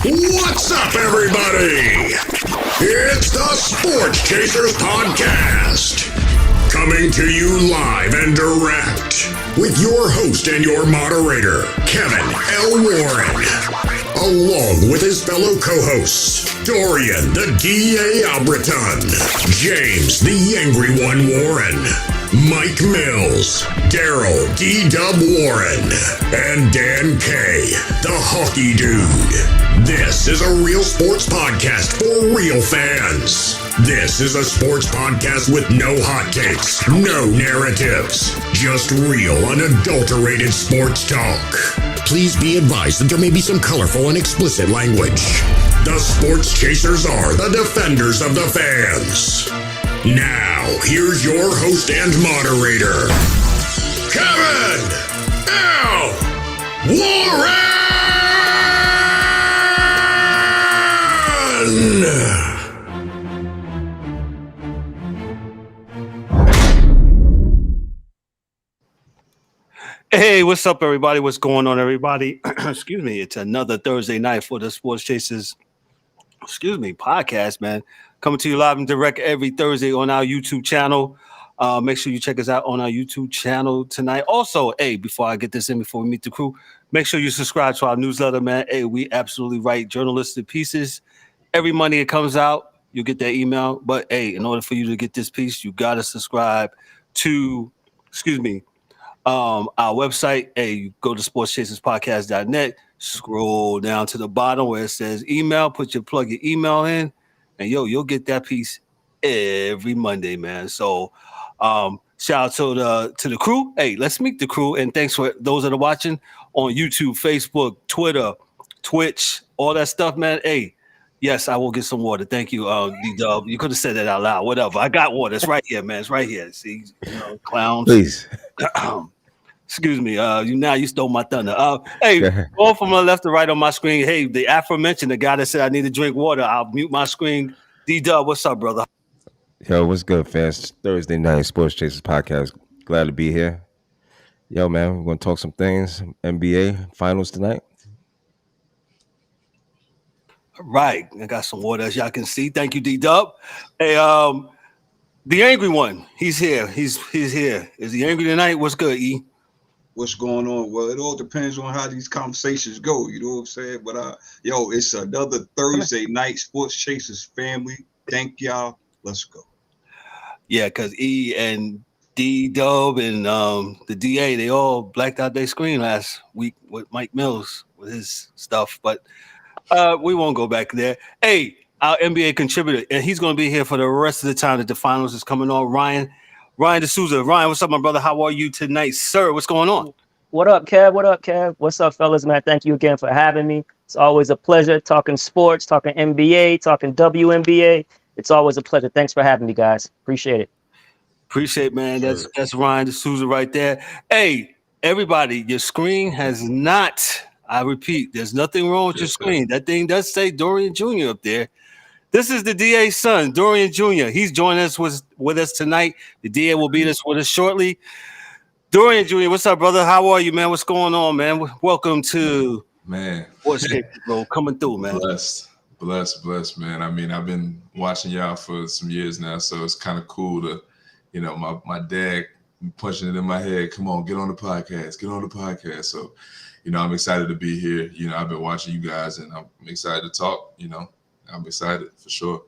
What's up, everybody? It's the Sports Chasers Podcast. Coming to you live and direct with your host and your moderator, Kevin L. Warren, along with his fellow co-hosts, Dorian the D.A. Albritton, James the Angry One Warren, Mike Mills, Daryl D-Dub Warren, and Dan K, the Hockey Dude. This is a real sports podcast for real fans. This is a sports podcast with no hotcakes, no narratives, just real, unadulterated sports talk. Please be advised that there may be some colorful and explicit language. The Sports Chasers are the defenders of the fans. Now, here's your host and moderator, Kevin L. Warren! Hey, what's up, everybody? What's going on, everybody? Excuse me. It's another Thursday night for the Sports Chasers, podcast, man. Coming to you live and direct every Thursday on our YouTube channel. Make sure you check us out on our YouTube channel tonight. Also, hey, before I get this in, before we meet the crew, make sure you subscribe to our newsletter, man. Hey, we absolutely write journalistic pieces. Every Monday it comes out, you get that email. But, hey, in order for you to get this piece, you got to subscribe to, our website. Hey, you go to sportschaserspodcast.net, scroll down to the bottom where it says email, plug your email in, and you'll get that piece every Monday, man. So shout out to the crew. Hey, let's meet the crew, and thanks for those that are watching on YouTube, Facebook, Twitter, Twitch, all that stuff, man. Hey, yes, I will get some water. Thank you, D-Dub. You could have said that out loud. Whatever. I got water. It's right here, man. It's right here. See, clowns. Please. Excuse me. You stole my thunder. Hey, going from the left to right on my screen. Hey, the aforementioned, the guy that said I need to drink water. I'll mute my screen. D-Dub, what's up, brother? Yo, what's good, fans? Thursday night Sports Chasers Podcast. Glad to be here. Yo, man, we're going to talk some things. NBA Finals tonight. All right. I got some water, as y'all can see. Thank you, D-Dub. Hey, the Angry One, he's here. He's here. Is he angry tonight? What's good, E? What's going on? Well, it all depends on how these conversations go. You know what I'm saying? But it's another Thursday night Sports Chasers family. Thank y'all. Let's go. Yeah, because E and D-Dub and the DA, they all blacked out their screen last week with Mike Mills with his stuff. But we won't go back there. Hey, our NBA contributor, and he's going to be here for the rest of the time that the finals is coming on. Ryan DeSouza. Ryan, what's up, my brother? How are you tonight, sir? What's going on? What up, Kev? What's up, fellas, man? Thank you again for having me. It's always a pleasure talking sports, talking NBA, talking WNBA. It's always a pleasure. Thanks for having me, guys. Appreciate it. Appreciate, man. That's Ryan DeSouza right there. Hey, everybody, your screen has not, I repeat, there's nothing wrong with your screen. That thing does say Dorian Jr. up there. This is the DA's son, Dorian Jr. He's joining us with us tonight. The DA will be with us shortly. Dorian Jr., what's up, brother? How are you, man? What's going on, man? Welcome to Sports Chasers, bro. Coming through, man. Blessed, man. I mean, I've been watching y'all for some years now, so it's kind of cool to, my dad punching it in my head. Come on, get on the podcast. So, I'm excited to be here. I've been watching you guys, and I'm excited to talk. I'm excited for sure.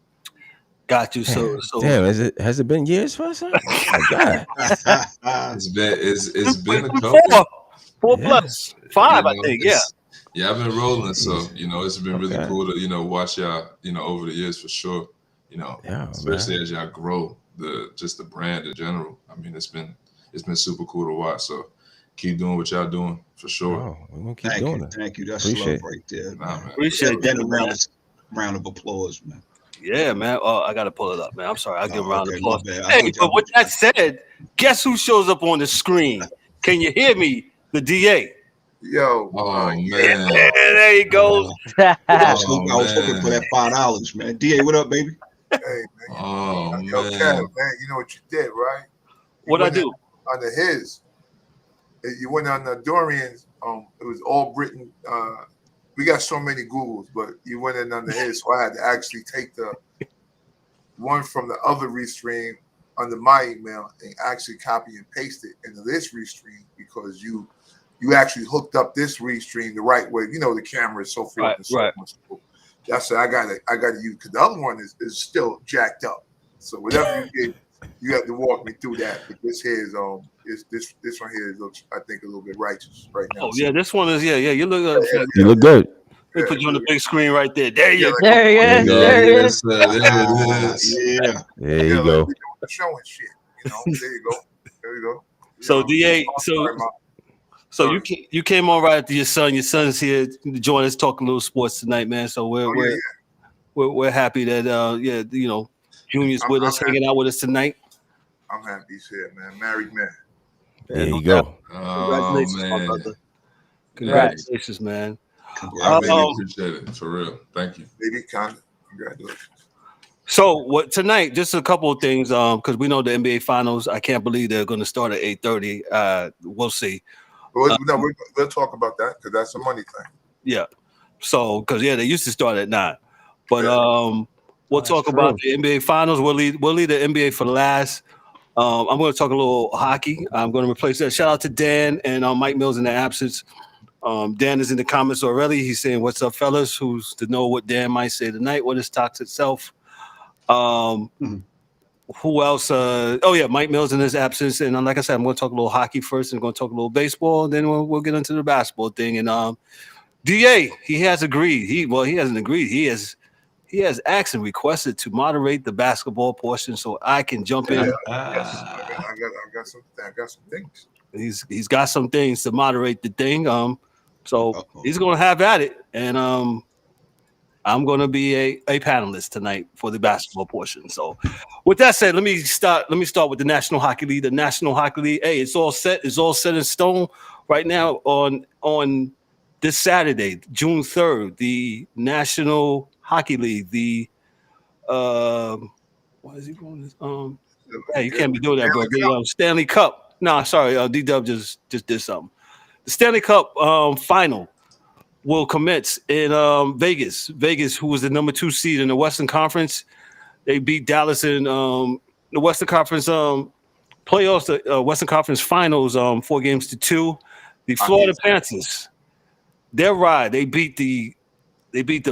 Got you. So damn, has it been years for us? Oh my God. It's been a couple. Four plus 5, I think. Yeah, I've been rolling. So, it's been really cool to, watch y'all, over the years for sure. Especially as y'all grow the brand in general. I mean, it's been super cool to watch. So keep doing what y'all doing for sure. Oh, we're gonna keep doing it. Thank you. That's love right there. Appreciate that. Round of applause, man. Yeah, man. Oh, I gotta pull it up, man. I'm sorry. I'll give a round of applause. Hey, but with that said, guess who shows up on the screen? Can you hear me? The DA. Yo. Oh, man. Yeah, there he goes. I was hoping for that $5, man. DA, what up, baby? Hey, man. Yo, Kev, man, you know what you did, right? What I do? Under his. You went on the Dorian's, it was Albritton. we got so many Googles, but you went in under his, so I had to actually take the one from the other restream under my email and actually copy and paste it into this restream because you actually hooked up this restream the right way. You know, the camera is so forth and so on. So that's what I got to use because the other one is still jacked up. So whatever you did, you have to walk me through that. But this here is this one here looks, I think, a little bit righteous right now. Oh yeah, this one is You look You look good. Let me put you on the big screen right there. There you go. There he is. There he is. Yeah. There you go. Showing shit. You know, there you go. There you go. So DA, so you came on right after your son. Your son's here to join us talking a little sports tonight, man. So we're happy that Junior's with us, hanging out with us tonight. I'm happy he's here, man. Married man. There you go. Congratulations, my brother. Congratulations, man. I really appreciate it, for real. Thank you. Baby, congratulations. So tonight, just a couple of things, because we know the NBA Finals. I can't believe they're going to start at 8:30. We'll see. We'll talk about that because that's a money thing. Yeah. So, because they used to start at 9, but we'll talk about the NBA Finals. We'll leave the NBA for last. I'm going to talk a little hockey. I'm going to replace that. Shout out to Dan and Mike Mills in their absence. Dan is in the comments already. He's saying, "What's up, fellas?" Who's to know what Dan might say tonight? What is toxic self? Who else? Mike Mills in his absence. And like I said, I'm going to talk a little hockey first, and going to talk a little baseball, and then we'll get into the basketball thing. And DA, he has agreed. He hasn't agreed. He has asked and requested to moderate the basketball portion, so I can jump in. I got some things. He's got some things to moderate the thing. So he's going to have at it, and I'm going to be a panelist tonight for the basketball portion. So, with that said, let me start with the National Hockey League. The National Hockey League, it's all set. It's all set in stone right now. On this Saturday, June 3rd, the National Hockey League. The what is he going? Hey, you can't be doing that, bro. The Stanley Cup. No, sorry, D-Dub just did something. The Stanley Cup Final will commence in Vegas. Vegas, who was the number 2 seed in the Western Conference, they beat Dallas in the Western Conference playoffs, the Western Conference Finals, 4-2. The Florida Panthers, their ride, they beat the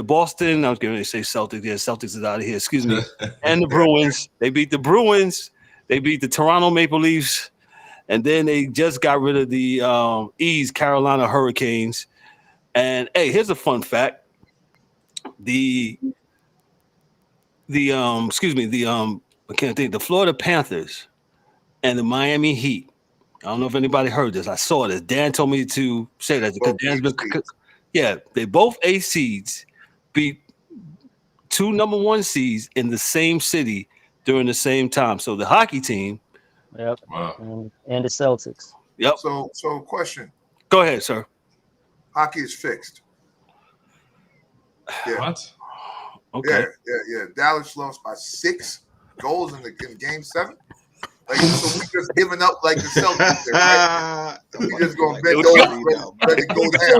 Boston. I was going to say Celtics. Yeah, Celtics is out of here. Excuse me. And the Bruins. They beat the Bruins. They beat the Toronto Maple Leafs. And then they just got rid of the East Carolina Hurricanes. And hey, here's a fun fact: the Florida Panthers and the Miami Heat. I don't know if anybody heard this. I saw this. Dan told me to say that because Dan's been, they both A seeds beat 2 number 1 seeds in the same city during the same time. So the hockey team. Yep. Wow. And the Celtics. Yep. So question. Go ahead, sir. Hockey is fixed. Yeah. What? Okay. Yeah. Dallas lost by 6 goals in game 7. So we just giving up like the Celtics, right? We just gonna bend over and let it go down,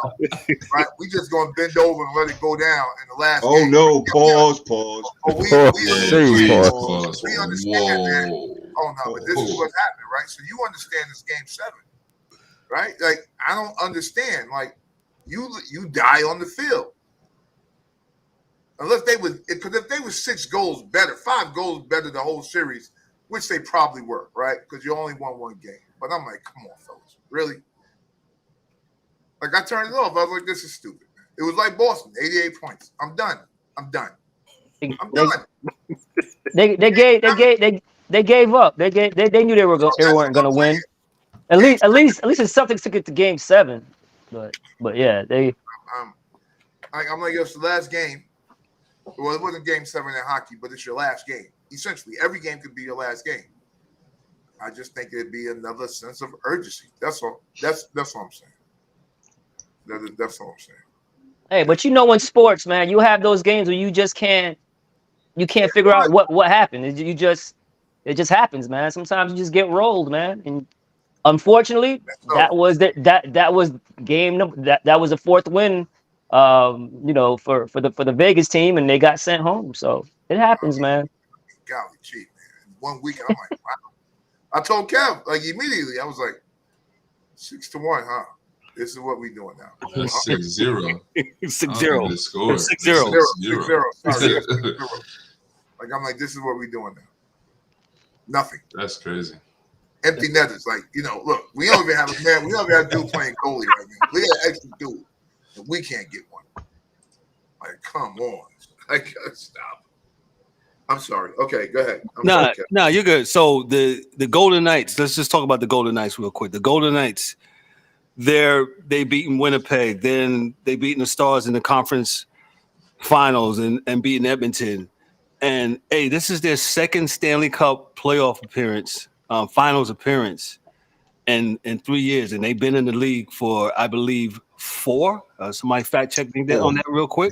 right? We just gonna bend over and let it go down in the last. Oh game. no! Pause. We understand that. Oh no! But this is what's happening, right? So you understand this game 7, right? Like I don't understand. Like you die on the field. Unless because if they were 6 goals better, 5 goals better the whole series. Which they probably were, right? Because you only won 1 game. But I'm like, come on, fellas. Really? Like, I turned it off. I was like, this is stupid. It was like Boston, 88 points. I'm done. They gave up. They knew they weren't going to win. At least the Celtics took it to game 7. But yeah, they. I'm like, it's the last game. Well, it wasn't game 7 in hockey, but it's your last game. Essentially, every game could be your last game. I just think it'd be another sense of urgency. That's all. That's what I'm saying. That's all I'm saying. Hey, but in sports, man, you have those games where you just can't figure out what happened. It just happens, man. Sometimes you just get rolled, man. And unfortunately, that was game number. That was the 4th win you know, for the Vegas team, and they got sent home. So it happens, man. Golly gee, man. In 1 week, I'm like, wow. I told Kev, like, immediately, I was like, 6-1, huh? This is what we doing now. That's 6-0. 6-0. 6-0. 6-0. 6-0. Sorry, 6-0. Like, I'm like, this is what we doing now. Nothing. That's crazy. Empty netters. Like, you know, look, we don't even have a man. We don't even have a dude playing goalie right now. We got an extra dude, and we can't get one. Like, come on. Like, stop. I'm sorry. Okay, go ahead. No, you're good. So the Golden Knights. Let's just talk about the Golden Knights real quick. The Golden Knights, they beaten Winnipeg. Then they beaten the Stars in the conference finals and beaten Edmonton. And hey, this is their second Stanley Cup playoff appearance, finals appearance, in 3 years, and they've been in the league for, I believe, 4. Somebody fact check me on that real quick.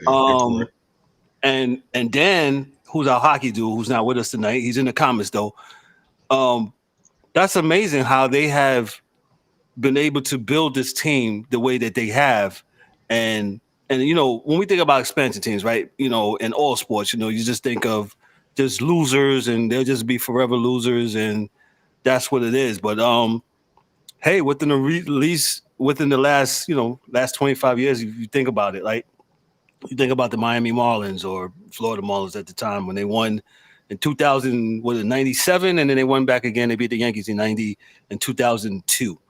Yeah. And Dan, who's our hockey dude, who's not with us tonight, he's in the comments though. That's amazing how they have been able to build this team the way that they have, and you know, when we think about expansion teams, right? You know, in all sports, you know, you just think of just losers, and they'll just be forever losers, and that's what it is. But hey, within the last 25 years, if you think about it, like you think about the Miami Marlins or Florida Marlins at the time when they won in 97, and then they won back again. They beat the Yankees in 90 and 2002,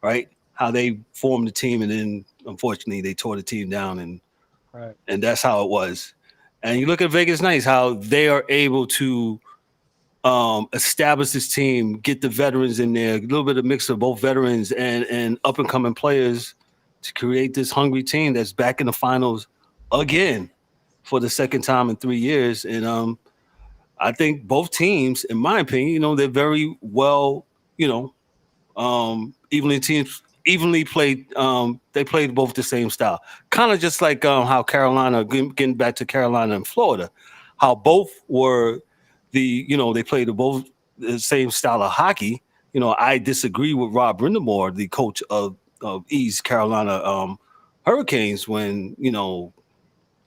right? How they formed the team, and then unfortunately they tore the team down, and that's how it was. And you look at Vegas Knights, how they are able to establish this team, get the veterans in there, a little bit of mix of both veterans and up and coming players to create this hungry team that's back in the finals again for the second time in 3 years. And I think both teams, in my opinion, you know, they're very well, you know, evenly played. They played both the same style, kind of just like how Carolina, getting back to Carolina and Florida, how both were they played both the same style of hockey. You know, I disagree with Rob Brindamore, the coach of East Carolina Hurricanes, when, you know,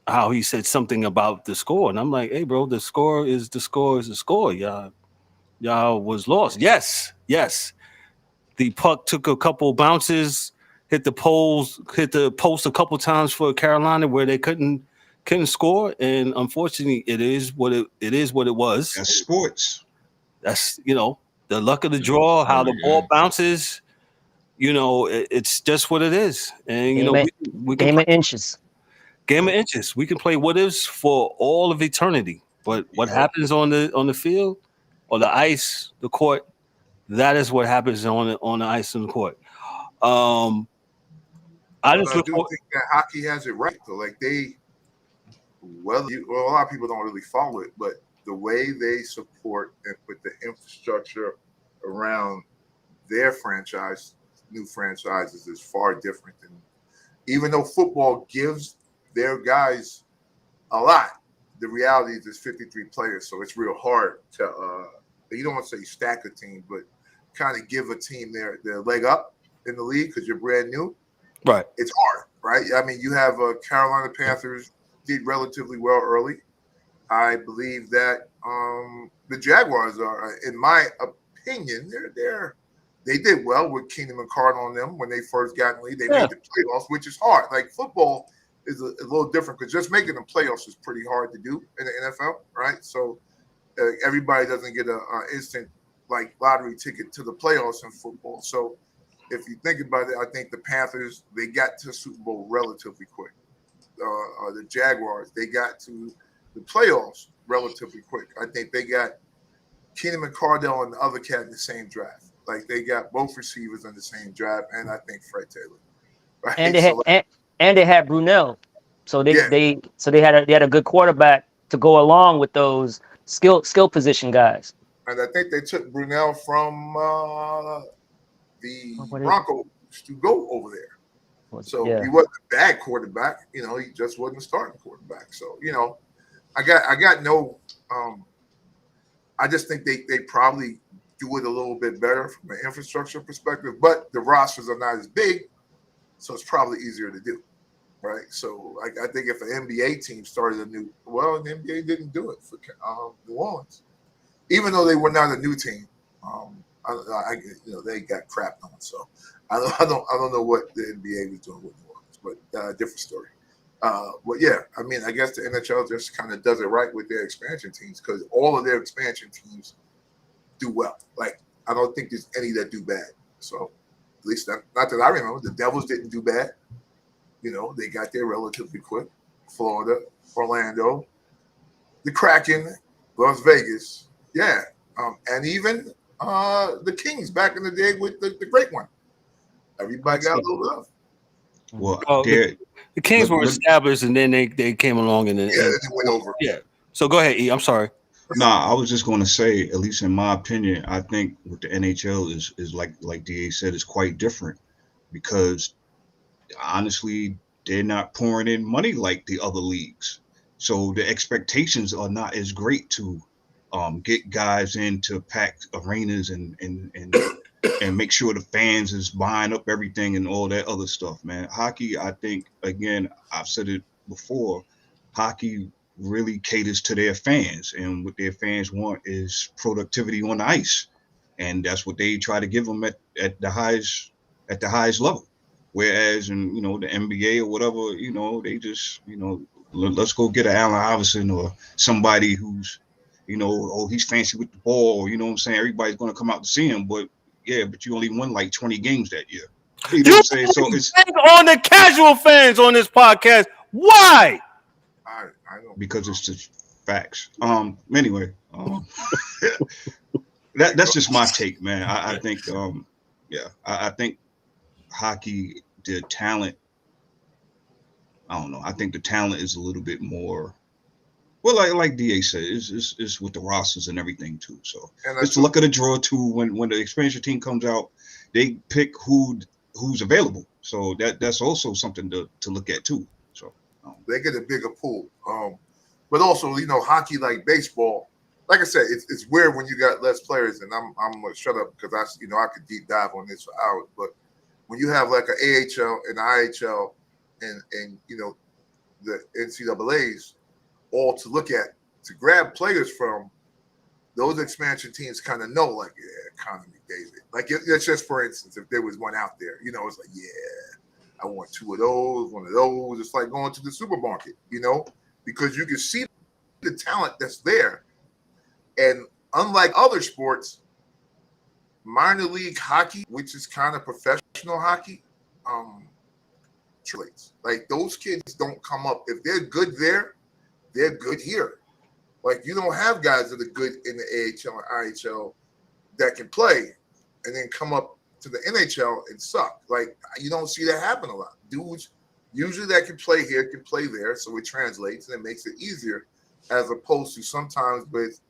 how he said something about the score. And I'm like, hey, bro, the score is the score is the score. Y'all was lost. Yes. The puck took a couple bounces, hit the post a couple times for Carolina where they couldn't score. And unfortunately, it is what it was. That's sports. That's, you know, the luck of the draw, how the ball bounces. You know, it's just what it is. And, you know, we can game of inches. Game of inches. We can play what ifs for all of eternity. But what happens on the field, or the ice, the court, that is what happens on the ice and the court. I do think that hockey has it right though. Like a lot of people don't really follow it, but the way they support and put the infrastructure around their new franchises is far different than, even though football gives their guys a lot, the reality is there's 53 players, so it's real hard to you don't want to say stack a team, but kind of give a team their leg up in the league because you're brand new. Right. It's hard, right? I mean, you have Carolina Panthers did relatively well early. I believe that the Jaguars are, in my opinion, they did well with Keenan McCardle on them when they first got in the league. They made the playoffs, which is hard. Like football is a little different because just making the playoffs is pretty hard to do in the NFL, right? So everybody doesn't get an instant like lottery ticket to the playoffs in football. So if you think about it, I think the Panthers, they got to Super Bowl relatively quick. The Jaguars, they got to the playoffs relatively quick. I think they got Keenan McCardle and the other cat in the same draft. Like they got both receivers in the same draft, and I think Fred Taylor. Right? And they had Brunell, so they had a good quarterback to go along with those skill position guys. And I think they took Brunell from the Broncos to go over there. So he wasn't a bad quarterback. You know, he just wasn't a starting quarterback. So, you know, I got no I just think they probably do it a little bit better from an infrastructure perspective, but the rosters are not as big, so it's probably easier to do. right? So I think if an NBA team started the NBA didn't do it for New Orleans, even though they were not a new team. They got crapped on. So I don't know what the NBA was doing with New Orleans, but different story. But yeah, I mean, I guess the NHL just kind of does it right with their expansion teams because all of their expansion teams do well. Like, I don't think there's any that do bad. So at least not that I remember. The Devils didn't do bad. They got there relatively quick. Florida, Orlando, the Kraken, Las Vegas. Yeah. And even the Kings back in the day with the great one. Everybody got a little love. Well, the Kings were established, and then they came along and then they went over. Yeah. So go ahead, E. I'm sorry. I was just going to say, at least in my opinion, I think what the NHL is like DA said, is quite different because honestly, they're not pouring in money like the other leagues. So the expectations are not as great to get guys in to pack arenas and make sure the fans is buying up everything and all that other stuff, man. Hockey, I think, again, I've said it before, hockey really caters to their fans, and what their fans want is productivity on the ice, and that's what they try to give them at the highest level. Whereas in the NBA or whatever, they just let's go get an Allen Iverson or somebody who's he's fancy with the ball. You know what I'm saying? Everybody's going to come out to see him, but you only won like 20 games that year. You know what I'm saying? So it's on the casual fans on this podcast. Why? I don't because it's just facts. Anyway, that's just my take, man. I think I think hockey, the talent, I don't know. I think the talent is a little bit more. Well, like DA said, it's with the rosters and everything too. So it's the luck of the draw too. When the expansion team comes out, they pick who's available. So that's also something to look at too. So they get a bigger pool. But also, hockey like baseball. Like I said, it's weird when you got less players. And I'm gonna shut up because I could deep dive on this for hours. But when you have like an AHL and IHL and the NCAAs all to look at to grab players from, those expansion teams kind of know, like, Connor McDavid. Like, it's just, for instance, if there was one out there, it's like, I want two of those, one of those. It's like going to the supermarket, because you can see the talent that's there. And unlike other sports, minor league hockey, which is kind of professional hockey, traits. Like, those kids don't come up. If they're good there, they're good here. Like, you don't have guys that are good in the AHL and IHL that can play and then come up to the NHL and suck. Like, you don't see that happen a lot. Dudes usually that can play here can play there, so it translates and it makes it easier, as opposed to sometimes with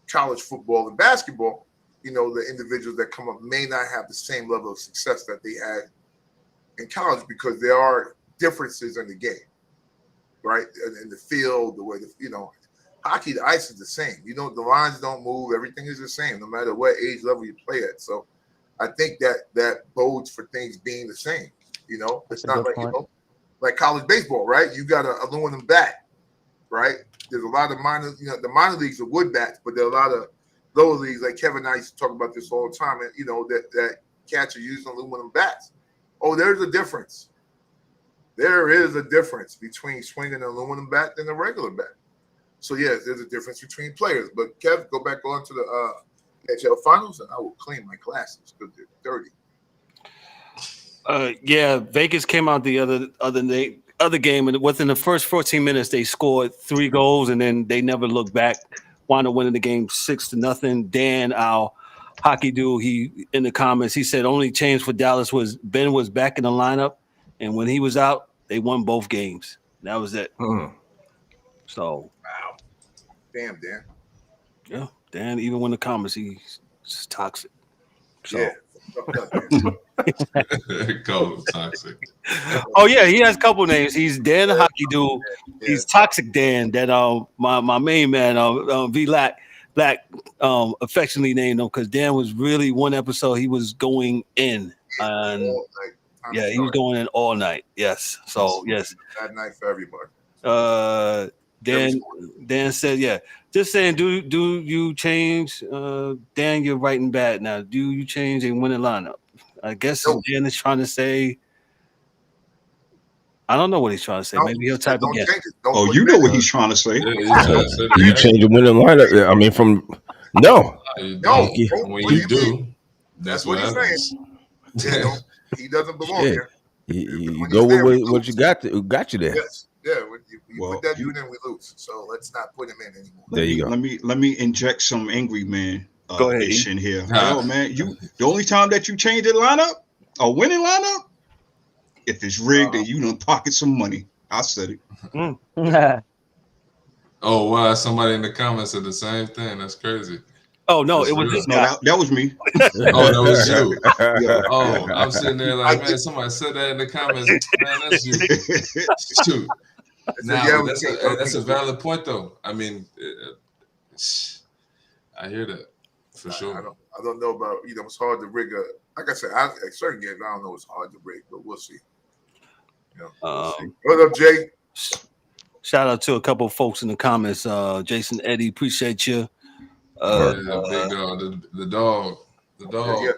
college football and basketball, the individuals that come up may not have the same level of success that they had in college because there are differences in the game. Right, in the field, the way hockey, the ice is the same. The lines don't move. Everything is the same, no matter what age level you play at. So, I think that bodes for things being the same. It's not like like college baseball, right? You got an aluminum bat, right? There's a lot of minor, the minor leagues are wood bats, but there are a lot of lower leagues. Like Kevin and I used to talk about this all the time, and that catcher using aluminum bats. Oh, there's a difference. There is a difference between swinging an aluminum bat and a regular bat. So, yes, there's a difference between players. But, Kev, go back on to the NHL Finals, and I will clean my glasses because they're dirty. Vegas came out the other game, and within the first 14 minutes, they scored 3 goals, and then they never looked back. Wound up winning the game 6-0. Dan, our hockey dude, he in the comments, he said only change for Dallas was Ben was back in the lineup, and when he was out, they won both games. That was it. So, wow, damn, Dan. Yeah, Dan. Even when the comments, he's just toxic. So. Yeah. Call toxic. Oh yeah, he has a couple names. He's Dan the hockey dude. Yeah. He's Toxic Dan. That my main man V Black affectionately named him because Dan was really one episode he was going in. And Yeah, he was going in all night. Yes. So yes. That night for everybody. Dan said, yeah. Just saying, do you change? Dan, you're writing bad now. Do you change a winning lineup? I guess Dan is trying to say. I don't know what he's trying to say. Maybe he'll type again. Oh, you know what he's trying to say. Do you change your winning lineup? I mean, no. When you do, that's what he's saying. He doesn't belong here. You go with what you got. Who got you there? Yes. Yeah. When you put that dude in, we lose. So let's not put him in anymore. There you go. Let me inject some angry man go ahead in here. Yo, man, the only time that you change a lineup, a winning lineup, if it's rigged and you done pocket some money. I said it. Oh wow! Somebody in the comments said the same thing. That's crazy. Oh no, it was this guy. That was me. Oh, that was you. Yeah. Oh, I'm sitting there like, man, somebody said that in the comments. Man, that's you. Shoot. Now that's a valid point, though. I mean, I hear that for sure. I don't know about it's hard to rig a. Like I said, at certain games, I don't know it's hard to rig, but we'll see. We'll see. What up, Jay? Shout out to a couple of folks in the comments. Jason, Eddie, appreciate you. Big dog, the dog. Yeah.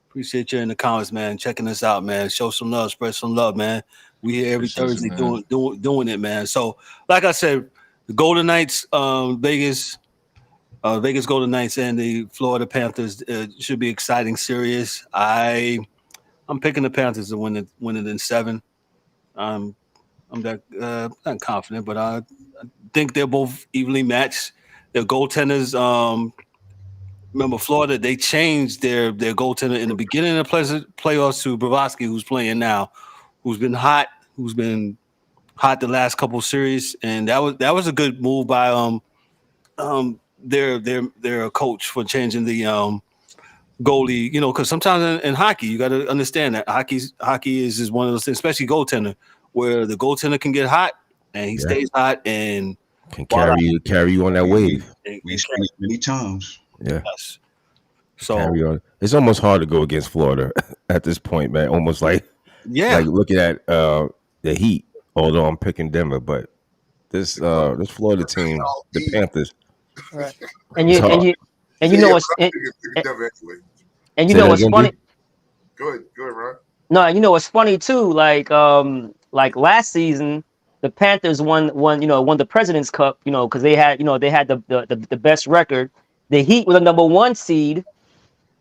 Appreciate you in the comments, man. Checking us out, man. Show some love, spread some love, man. We here every Thursday doing it, man. So, like I said, the Golden Knights, Vegas Golden Knights, and the Florida Panthers should be exciting series. I'm picking the Panthers to win it in 7. I'm not confident, but I think they're both evenly matched. Their goaltenders, remember Florida, they changed their goaltender in the beginning of the playoffs to Brovsky, who's playing now, who's been hot the last couple of series, and that was a good move by their coach for changing the goalie. Because sometimes in hockey you got to understand that hockey is one of those things, especially goaltender, where the goaltender can get hot and he stays hot and can carry you on that wave. We've seen it many times. Yeah. Yes. So carry on. It's almost hard to go against Florida at this point, man. Almost like looking at the Heat. Although I'm picking Denver, but this Florida team, the Panthers. Right. And you know what's funny. Good, Ron. No, you know what's funny too. Like last season, the Panthers won the President's Cup. Because they had the best record. The Heat were the number 1 seed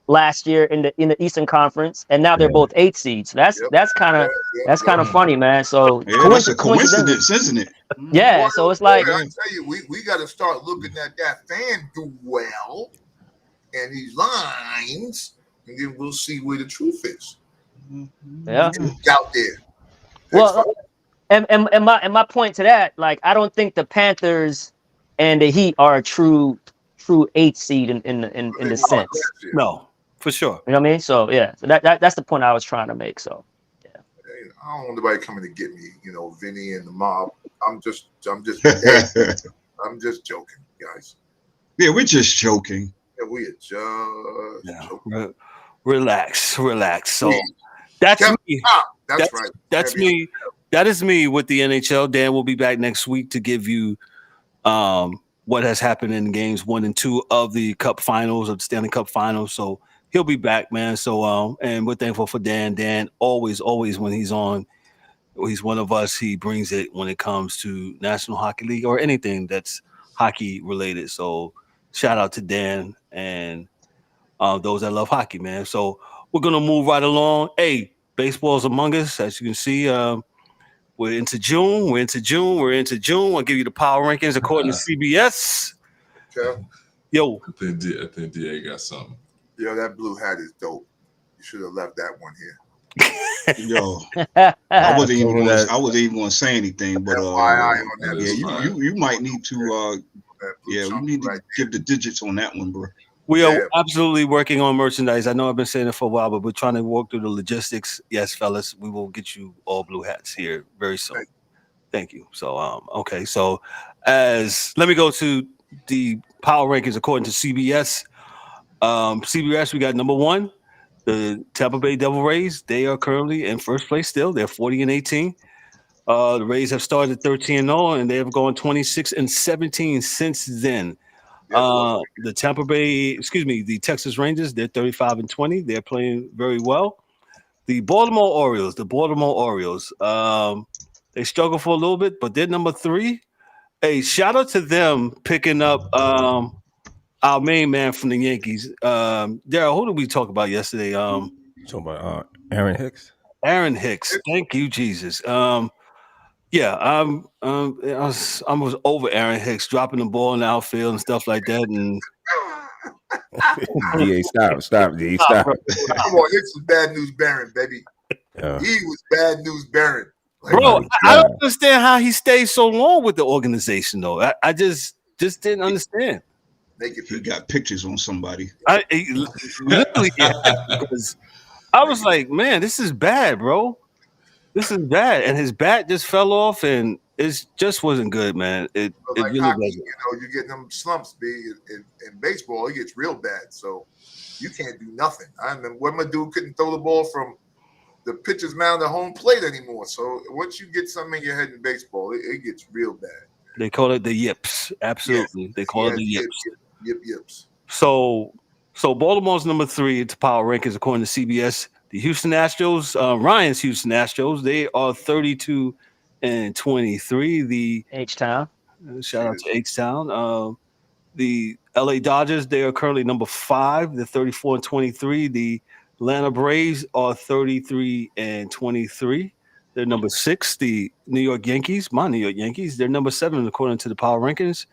last year in the Eastern Conference, and now they're both 8 seeds. So that's kind of funny, man. So that's a coincidence, isn't it? Yeah. So it's like I tell you, we got to start looking at that fan duel and these lines, and then we'll see where the truth is. Yeah, it's out there. Well, and my point to that, like, I don't think the Panthers and the Heat are a true 8th seed in the sense. No, for sure. You know what I mean? So yeah, so that's the point I was trying to make. So yeah, I don't want anybody coming to get me. Vinny and the mob. I'm just I'm just joking, guys. Yeah, we're just joking. Yeah, we are just joking. Relax. So that's me. That's right. That's me. That is me with the NHL. Dan will be back next week to give you what has happened in games 1 and 2 of the Cup Finals, of the Stanley Cup Finals. So he'll be back, man. So and we're thankful for Dan. Dan always when he's on, he's one of us. He brings it when it comes to National Hockey League or anything that's hockey related. So shout out to Dan and those that love hockey, man. So we're gonna move right along. Hey, baseball's among us, as you can see. We're into June. I'll give you the power rankings according to CBS. Okay. Yo, I think DA got something. Yo, that blue hat is dope. You should have left that one here. Yo, I wasn't even going to say anything, but you might need to. We need to give the digits on that one, bro. We are absolutely working on merchandise. I know I've been saying it for a while, but we're trying to walk through the logistics. Yes, fellas, we will get you all blue hats here very soon. Thank you. So, okay. So, let me go to the power rankings according to CBS. CBS, we got number 1, The Tampa Bay Devil Rays, they are currently in first place still. They're 40-18. The Rays have started 13-0, and they have gone 26-17 since then. The the Texas Rangers, they're 35-20. They're playing very well. The Baltimore Orioles, they struggle for a little bit, but they're number 3. Hey, shout out to them picking up our main man from the Yankees. Daryl, who did we talk about yesterday? Talking about Aaron Hicks. Aaron Hicks. Thank you, Jesus. Yeah, I was over Aaron Hicks dropping the ball in the outfield and stuff like that. And DA, stop, DA, stop. Come on, Hicks was bad news Baron, baby. Yeah. He was bad news Baron. Like, bro, I don't understand how he stayed so long with the organization, though. I just didn't understand. He got pictures on somebody. Literally, because I was like, man, this is bad, bro. This is bad. And his bat just fell off, and it just wasn't good, man. It really hockey, wasn't. You get them slumps, in baseball, it gets real bad. So you can't do nothing. I mean, when my dude couldn't throw the ball from the pitcher's mound to home plate anymore. So once you get something in your head in baseball, it gets real bad. They call it the yips. Absolutely. Yes. They call it the yips. Yips. So Baltimore's number 3 to Power Rankings according to CBS. The Houston Astros, Ryan's Houston Astros, they are 32-23. The H-Town. Shout out to H-Town. The LA Dodgers, they are currently number 5. They're 34-23. The Atlanta Braves are 33-23. They're number 6. The New York Yankees, my New York Yankees, they're number 7 according to the Power Rankings.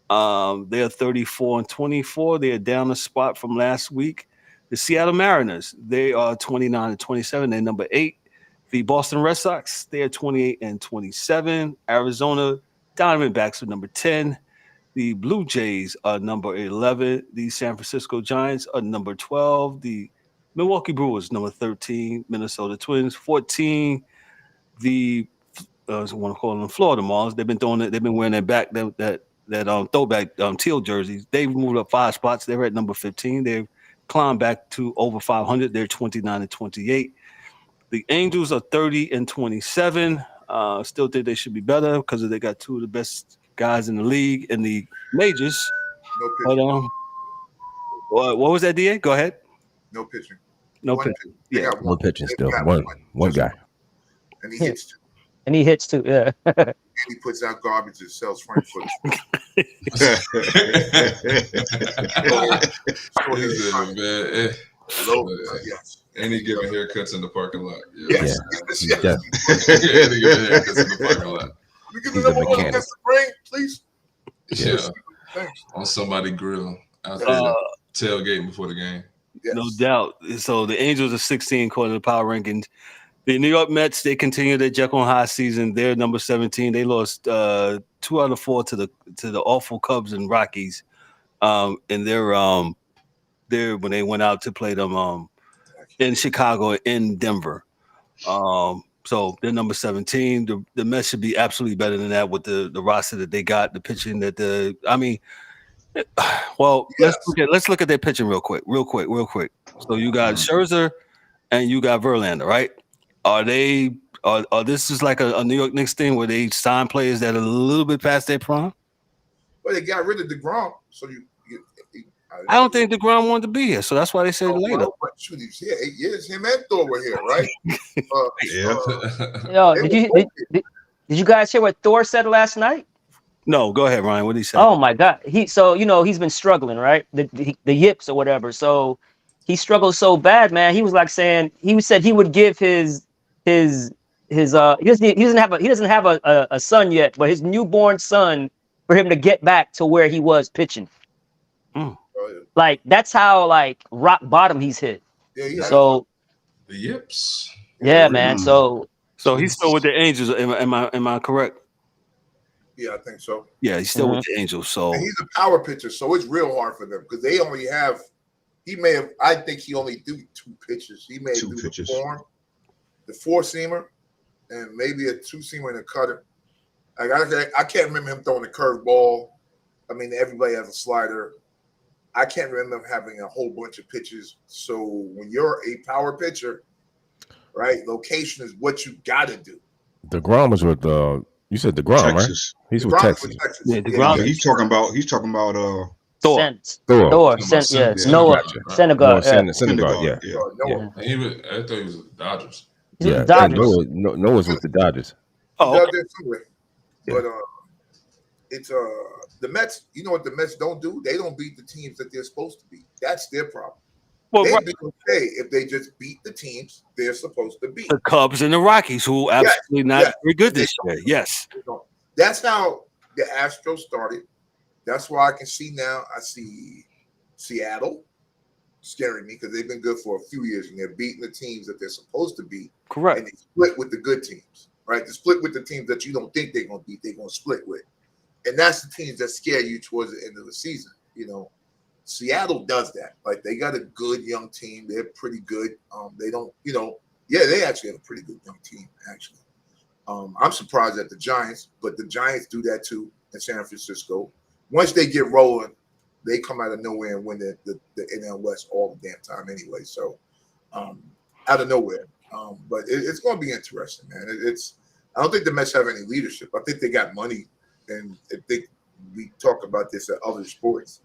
They're 34-24. They're down a spot from last week. The Seattle Mariners, they are 29-27. They're number 8. The Boston Red Sox, they are 28-27. Arizona Diamondbacks are number 10. The Blue Jays are number 11. The San Francisco Giants are number 12. The Milwaukee Brewers, number 13. Minnesota Twins, 14. The I want to call them Florida Marlins. They've been doing it. They've been wearing that throwback teal jerseys. They've moved up 5 spots. They're at number 15. They've climbed back to over 500. They're 29-28. The Angels are 30-27. Still think they should be better because they got 2 of the best guys in the league in the majors. No pitching. What was that, DA? Go ahead. No pitching. No pitching. Yeah. One pitching still. One guy. And he hits 2. And he hits 2, yeah. And he puts out garbage and sells Frankfurt. Yes. And he giving haircuts in the parking lot. Yes. Yeah. And he giving haircuts in the parking lot. You give the number 1 against the brain, please. Yeah. Thanks. On somebody's grill out there tailgating before the game. Yes. No doubt. So the Angels are 16 according to the Power Rankings. The New York Mets, they continue their Jekyll and Hyde season. They're number 17. They lost 2 out of 4 to the awful Cubs and Rockies. And they're when they went out to play them in Chicago, in Denver. So they're number 17. The Mets should be absolutely better than that with the roster that they got, the pitching that let's look at their pitching real quick. So you got Scherzer and you got Verlander, right? Are this is like a New York Knicks thing where they sign players that are a little bit past their prime? Well, they got rid of DeGrom, so I don't think DeGrom wanted to be here, so that's why they said later. Well, shoot, he's here 8 years. Him and Thor were here, right? Yo, did you guys hear what Thor said last night? No, go ahead, Ryan. What did he say? Oh my God, he's been struggling, right? The yips or whatever. So he struggled so bad, man. He was like saying he said he would give his he doesn't have a son yet, but his newborn son for him to get back to where he was pitching. Like that's how like rock bottom he's hit. Yeah. So the yips. Yeah, man. So he's still with the Angels. Am I correct? Yeah, I think so. Yeah, he's still with the Angels. So and he's a power pitcher, so it's real hard for them because they only have. I think he only do 2 pitches. He may do the form, the 4-seamer, and maybe a 2-seamer and a cutter. I can't remember him throwing a curve ball. I mean, everybody has a slider. I can't remember having a whole bunch of pitchers. So when you're a power pitcher, right, location is what you got to do. DeGrom was with you said DeGrom, Texas. Right? He's DeGrom with Texas. Yeah, DeGrom. Yeah, he's talking about Thor. Yeah, Noah, Senegal. Senegal, yeah. Noah. I thought he was with the Dodgers. He's with the Dodgers. Noah's with the Dodgers. Oh, okay. But it's the Mets. You know what the Mets don't do? They don't beat the teams that they're supposed to beat. That's their problem. Well, they'd be okay if they just beat the teams they're supposed to beat. The Cubs and the Rockies, who absolutely not very good this year. Yes. That's how the Astros started. That's why I can see now. I see Seattle scaring me because they've been good for a few years and they're beating the teams that they're supposed to beat. Correct. And they split with the good teams, right? They split with the teams that you don't think they're going to beat. They're going to split with. And that's the teams that scare you towards the end of the season. You know, Seattle does that. Like, they got a good young team. They're pretty good. They don't, they actually have a pretty good young team, actually. I'm surprised at the Giants, but the Giants do that too in San Francisco. Once they get rolling, they come out of nowhere and win the NL West all the damn time anyway. So out of nowhere. But it's going to be interesting, man. I don't think the Mets have any leadership. I think they got money, and I think we talk about this at other sports.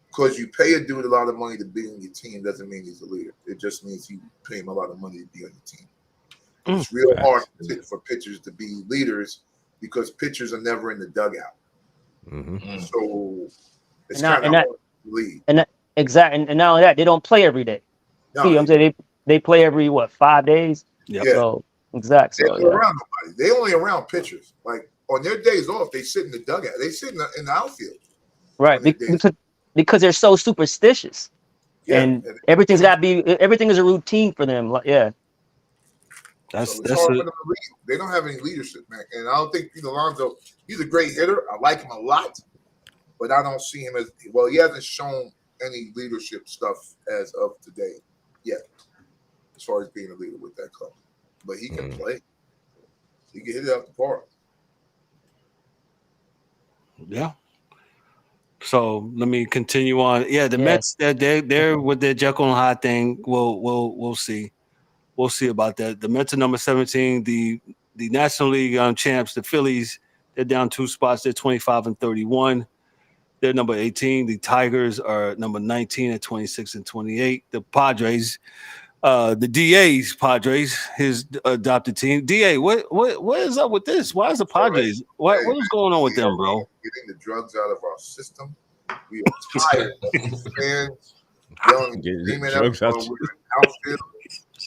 Because you pay a dude a lot of money to be on your team doesn't mean he's a leader. It just means you pay him a lot of money to be on your team. It's real hard for pitchers to be leaders because pitchers are never in the dugout. Mm-hmm. So it's kind of hard to lead. Exactly. And not only that, they don't play every day. No, See, I'm saying they play every 5 days. Yeah. So exactly. They around nobody. They only around pitchers. Like on their days off, they sit in the dugout. They sit in the outfield. Right. Because they're so superstitious. Yeah. And everything is a routine for them. Like, yeah. That's hard for them to lead. They don't have any leadership, man. And I don't think Alonso, he's a great hitter. I like him a lot, but I don't see him as well. He hasn't shown any leadership stuff as of today yet, as far as being a leader with that club. But he can play. He can hit it out the park. Yeah. So let me continue on. Yeah, the Mets, they're with their Jekyll and Hyde thing. We'll see. We'll see about that. The Mets are number 17. The National League champs, the Phillies, they're down 2 spots. They're 25-31. They're number 18. The Tigers are number 19 at 26-28. The Padres, the DA's Padres, his adopted team. DA, what is up with this? Why is the Padres? What is going on with them, bro? Getting the drugs out of our system. We are tired of fans yelling and screaming at us while we're in outfield.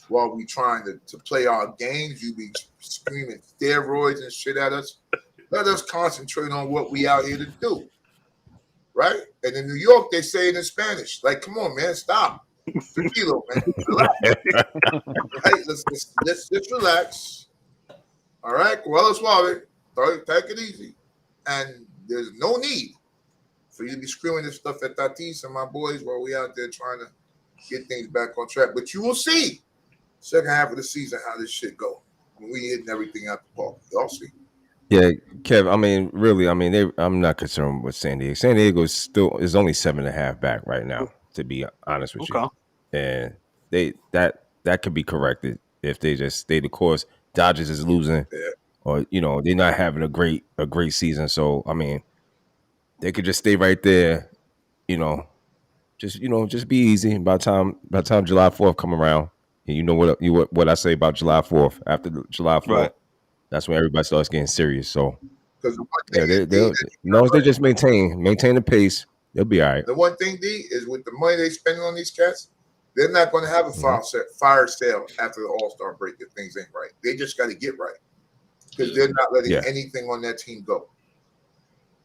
While we trying to play our games, you be screaming steroids and shit at us. Let us concentrate on what we out here to do, right? And in New York, they say it in Spanish. Like, come on, man, stop. Tranquilo, man. Relax. Right? Let's just relax. All right, well, suave. Take it easy. And there's no need for you to be screwing this stuff at Tatis and my boys while we out there trying to get things back on track. But you will see second half of the season how this shit go. When we hitting everything out the park. Y'all see. Yeah, Kev, I'm not concerned with San Diego. San Diego is only 7.5 back right now, to be honest with you. And that could be corrected if they just stay the course. Dodgers is losing, or they're not having a great season. So they could just stay right there, just be easy. By the time July 4th come around, and you know what I say about July 4th. After July 4th, right. That's when everybody starts getting serious. So as long as they just maintain the pace, they'll be all right. The one thing, D, is with the money they spending on these cats, they're not going to have a fire sale after the All-Star break if things ain't right. They just got to get right because they're not letting anything on that team go.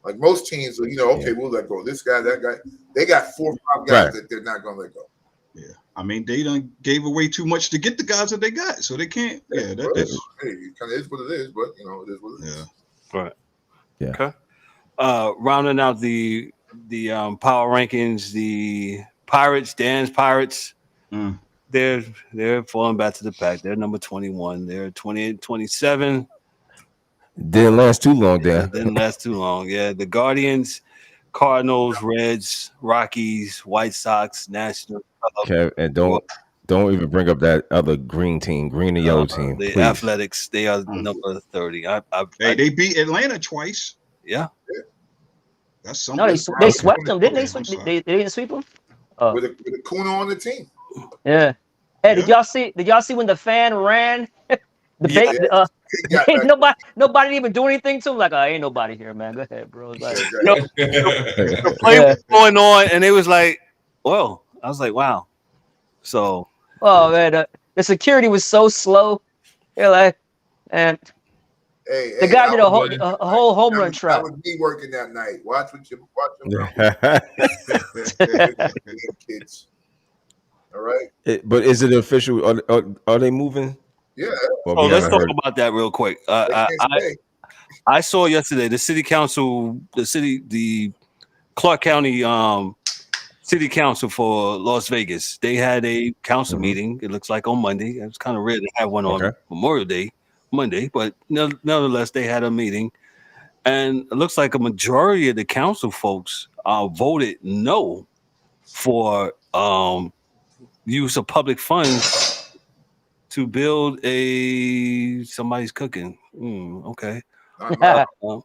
Like most teams, we'll let go. This guy, that guy. They got 4 or 5 guys that they're not going to let go. Yeah. I mean, they done gave away too much to get the guys that they got, so they can't. Yeah, that is. It kind of is what it is, but it is what it is. Right. Yeah. Okay. Rounding out the power rankings, the Pirates, Dan's Pirates, they're falling back to the pack. They're number 21. They're 28-27. Didn't last too long, Dan. Didn't last too long. Yeah. The Guardians, Cardinals, Reds, Rockies, White Sox, Nationals. Kev, and don't even bring up that other green and yellow team. The please. Athletics, they are number 30. They beat Atlanta twice. Yeah. That's something. No, they swept them, didn't they? They didn't sweep them. With a Kuna on the team. Yeah. Hey, did y'all see when the fan ran? Ain't nobody even do anything to him. Like, ain't nobody here, man. Go ahead, bro. Like, the play was going on, and it was like, well, I was like, wow. So, man, the security was so slow. They're like, and the guy did a whole home run trap. That was me working that night. Watch them kids. All right. But is it official? Are they moving? Yeah. Well, let's talk about that real quick. I saw yesterday the city council, the Clark County City Council for Las Vegas. They had a council meeting. It looks like on Monday. It's kind of rare to have one on Memorial Day, Monday, but nonetheless, they had a meeting, and it looks like a majority of the council folks voted no for use of public funds to build somebody's cooking. Okay. It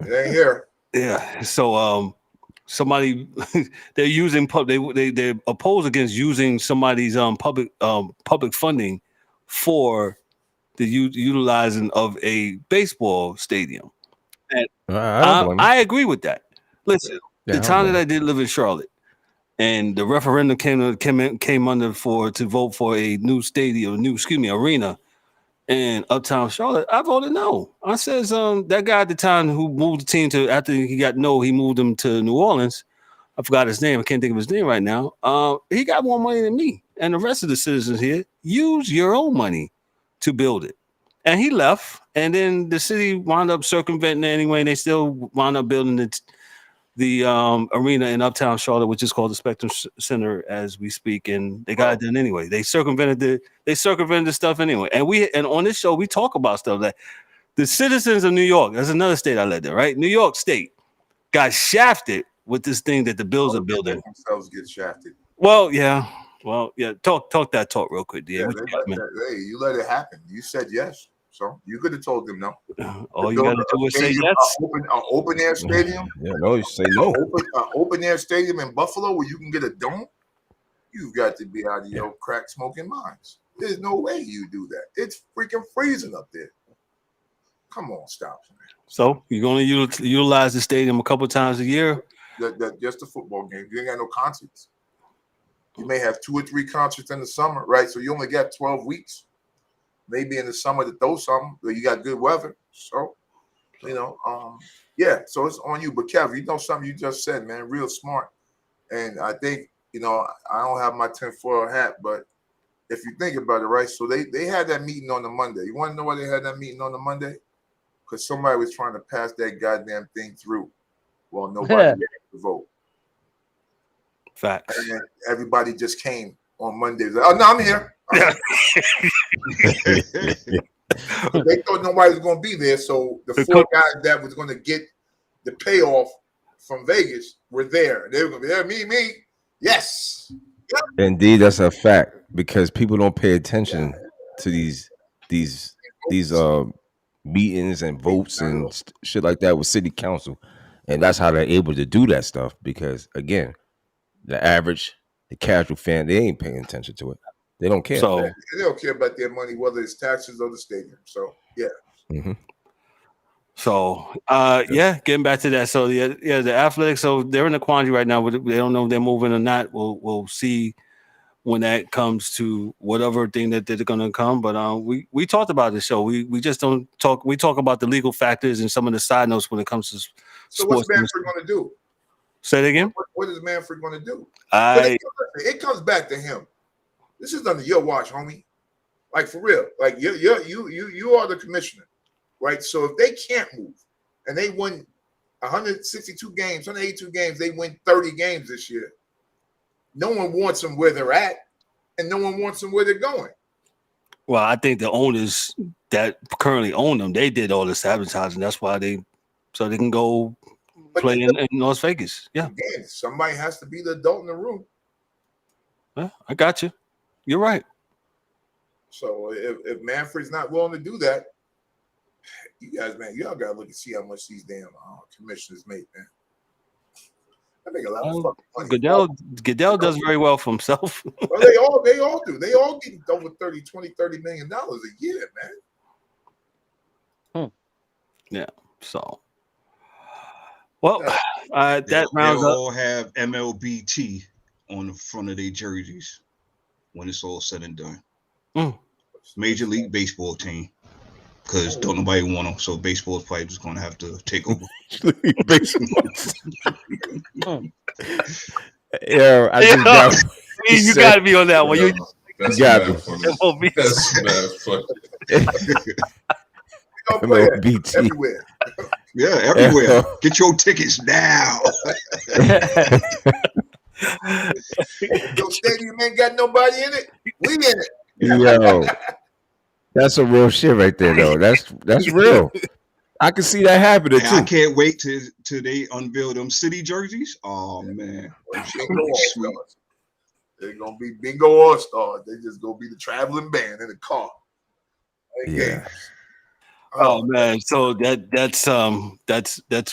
ain't here. Yeah. So somebody they're using they're opposed against using somebody's public funding for the utilizing of a baseball stadium. And I agree with that. Listen, the time that I did live in Charlotte, and the referendum came under to vote for a new arena in Uptown Charlotte, I voted no. I says that guy at the time who moved the team after he got he moved them to New Orleans. I forgot his name. I can't think of his name right now. He got more money than me and the rest of the citizens here. Use your own money to build it. And he left, and then the city wound up circumventing it anyway, and they still wound up building the arena in Uptown Charlotte, which is called the Spectrum Center as we speak, and they got it done anyway. They circumvented the stuff anyway. And on this show we talk about stuff that the citizens of New York, that's another state I led there, right? New York State got shafted with this thing that the Bills are building. Themselves get shafted. Well, yeah. Talk that talk real quick, yeah. Hey, you let it happen. You said yes. So you could have told them no. All you got to do is say yes. An open air stadium. Yeah, no, you say no. Open air stadium in Buffalo where you can get a dome. You've got to be out of your crack smoking minds. There's no way you do that. It's freaking freezing up there. Come on, stop, man. So you're going to utilize the stadium a couple times a year? Just a football game. You ain't got no concerts. You may have 2 or 3 concerts in the summer, right? So you only got 12 weeks. Maybe in the summer to throw something, but you got good weather. So, so it's on you. But Kev, you know something you just said, man, real smart. And I think, I don't have my tinfoil hat, but if you think about it, right? So they had that meeting on the Monday. You want to know why they had that meeting on the Monday? Because somebody was trying to pass that goddamn thing through. Well, nobody had to vote. Facts. And everybody just came on Monday. Like, oh, no, I'm here. They thought nobody was going to be there, so the 4 guys that was going to get the payoff from Vegas were there. They were going to be there. Me, yes. Indeed, that's a fact because people don't pay attention to these meetings and votes and shit like that with city council, and that's how they're able to do that stuff. Because again, the casual fan, they ain't paying attention to it. They don't care. So they don't care about their money, whether it's taxes or the stadium. So yeah. Mm-hmm. So getting back to that. So the Athletics. So they're in a quandary right now. They don't know if they're moving or not. We'll see when that comes to whatever thing that they're going to come. But we talked about the show. We just don't talk. We talk about the legal factors and some of the side notes when it comes to sports. So what's Manfred going to do? Say it again. What is Manfred going to do? It comes back to him. This is under your watch, homie. Like for real. Like you are the commissioner, right? So if they can't move and they win 162 games, 182 games, they win 30 games this year. No one wants them where they're at, and no one wants them where they're going. Well, I think the owners that currently own them, they did all this advertising. That's why so they can go play in Las Vegas. Yeah. Again, somebody has to be the adult in the room. Yeah, I got you. You're right. So if Manfred's not willing to do that, you guys, man, y'all gotta look and see how much these damn commissioners make, man. I make a lot of fucking money. Goodell does very well for himself. Well, they all do. They all get over $30 million a year, man. Yeah. So, well, that rounds up. They'll all have MLBT on the front of their jerseys when it's all said and done. Major League Baseball team. Because don't nobody want them, so baseball is probably just going to have to take over. Yeah, you got to be on that one. You got to be. That's mad funny. MLBT. Everywhere. Yeah, everywhere. Get your tickets now. Your stadium ain't got nobody in it. We in it. Yo. That's some real shit right there, though. That's real. I can see that happening too. I can't wait till they unveil them city jerseys. Oh man, they're gonna be bingo all stars. They just gonna be the traveling band in the car. Yeah. Oh man, so that's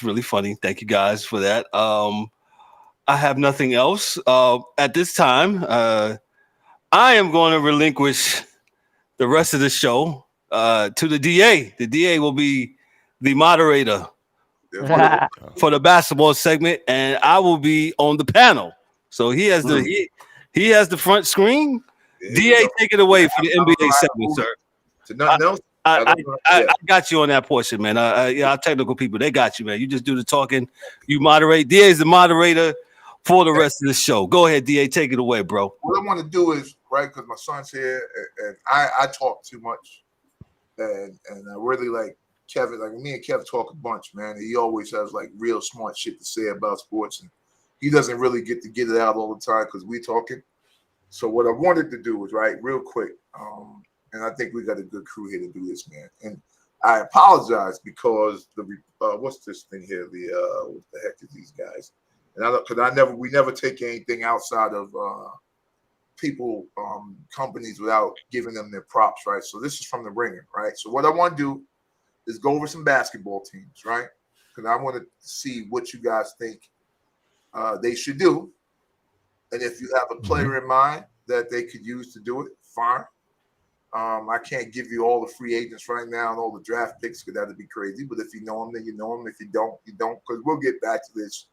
really funny. Thank you guys for that. I have nothing else at this time. I am going to relinquish the rest of the show to the DA. The DA will be the moderator for the basketball segment, and I will be on the panel. So he has he has the front screen. DA, take it away for the NBA segment, sir. To nothing else. I got you on that portion, man. Our technical people, they got you, man. You just do the talking, you moderate. DA is the moderator for the rest of the show. Go ahead, DA, take it away, bro. What I want to do is, right, because my son's here, and I talk too much, and I really like Kevin. Like me and Kev talk a bunch, man. He always has like real smart shit to say about sports, and he doesn't really get to get it out all the time because we talking. So what I wanted to do was, right, real quick, and I think we got a good crew here to do this, man. And I apologize because the what's this thing here? What the heck is these guys? And we never take anything outside of people, companies without giving them their props, right? So this is from the Ringer, right? So what I want to do is go over some basketball teams, right? Because I want to see what you guys think they should do, and if you have a player in mind that they could use to do it, fine. I can't give you all the free agents right now and all the draft picks because that'd be crazy. But if you know them, then you know them. If you don't, you don't. Because we'll get back to this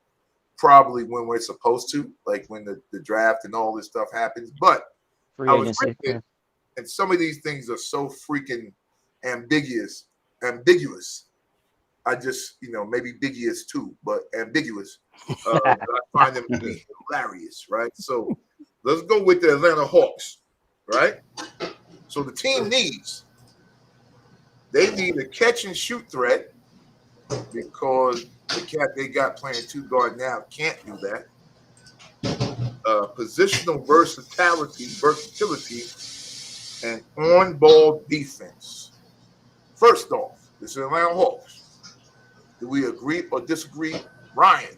probably when we're supposed to, like when the draft and all this stuff happens. But I was thinking, and some of these things are so freaking ambiguous. I just, maybe bigious too, but ambiguous. I find them to be hilarious, right? So let's go with the Atlanta Hawks, right? So the team they need a catch and shoot threat because the cat they got playing two guard now can't do that. Positional versatility, and on-ball defense. First off, this is Atlanta Hawks. Do we agree or disagree, Ryan?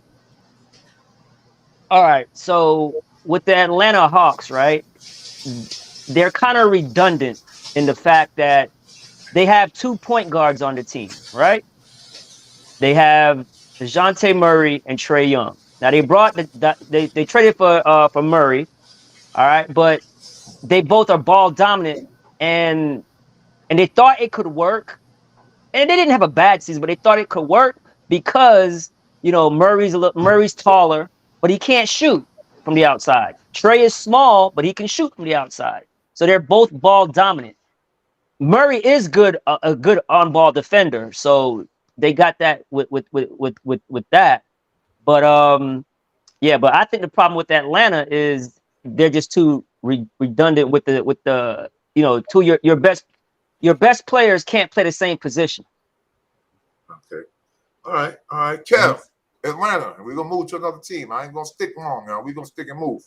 All right. So with the Atlanta Hawks, right? They're kind of redundant in the fact that they have 2 point guards on the team, right? They have DeJounte Murray and Trae Young. Now they traded for Murray, all right, but they both are ball dominant, and they thought it could work, and they didn't have a bad season, but they thought it could work because Murray's taller, but he can't shoot from the outside. Trae is small, but he can shoot from the outside. So they're both ball dominant. Murray is a good on-ball defender, so they got that with that. But but I think the problem with Atlanta is they're just too redundant with the your best players can't play the same position. Okay. All right. Kev, Atlanta, we're gonna move to another team. I ain't gonna stick long now. We're gonna stick and move.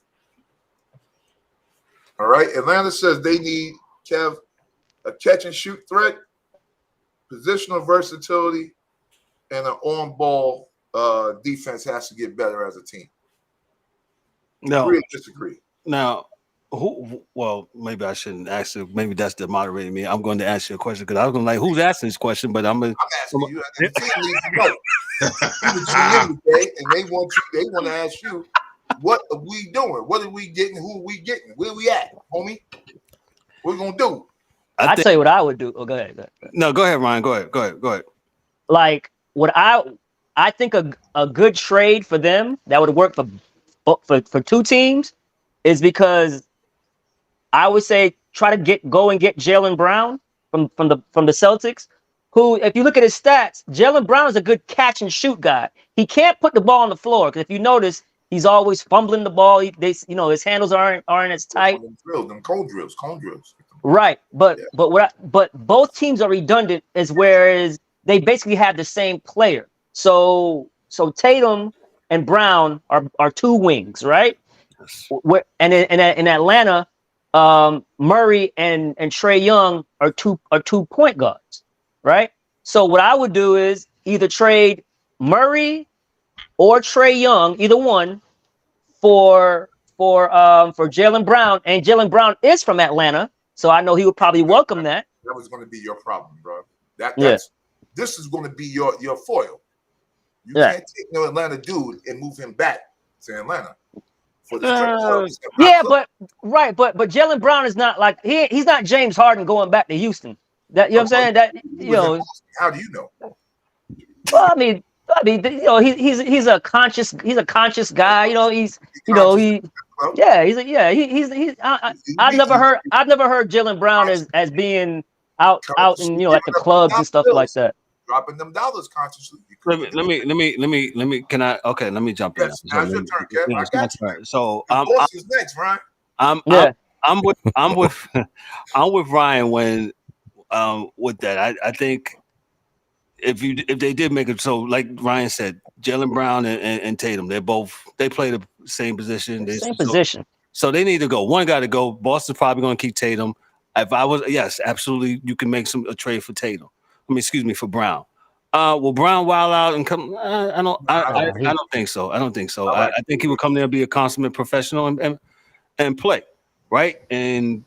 All right. Atlanta says they need, Kev, a catch and shoot threat, positional versatility, and an on-ball defense has to get better as a team. No. Agree or disagree? Now, well, maybe I shouldn't ask you. Maybe that's the moderator me. I'm going to ask you a question because I was going to who's asking this question, but I'm asking you. And the team needs to know. You're the GM today, and they want to ask you, what are we doing? What are we getting? Who are we getting? Where we at, homie? What are we going to do? I'll tell you what I would do. Oh, go ahead. No, go ahead, Ryan. Go ahead. Like, what I think a good trade for them that would work for two teams is because I would say try to go and get Jaylen Brown from the Celtics, who, if you look at his stats, Jaylen Brown is a good catch and shoot guy. He can't put the ball on the floor because if you notice, he's always fumbling the ball. His handles aren't as tight. Them cone drills. Right, but both teams are redundant, whereas they basically have the same player. So Tatum and Brown are two wings, right? And in Atlanta, Murray and Trae Young are two point guards, right? So what I would do is either trade Murray or Trae Young, either one, for Jaylen Brown, and Jaylen Brown is from Atlanta, so I know he would probably welcome that. That was going to be your problem, bro. This is going to be your foil. You can't take no Atlanta dude and move him back to Atlanta. But Jaylen Brown is not like he's not James Harden going back to Houston. That, you know what I'm saying? That, you know. How do you know? Well, I mean, he's a conscious guy. I've never heard Jaylen Brown as being out and at the clubs and stuff like that. Dropping them dollars consciously. Let me. Can I? Okay, let me jump in. Now's your turn, Kevin. I got you. So is next, Ryan. I'm with Ryan when with that. I think if they did make it so, like Ryan said, Jaylen Brown and Tatum, they play the same position. So they need to go. One got to go. Boston's probably going to keep Tatum. If I was, yes, absolutely, you can make a trade for Tatum. For Brown. Will Brown wild out and come? I don't think so. I think he would come there and be a consummate professional and play, right? And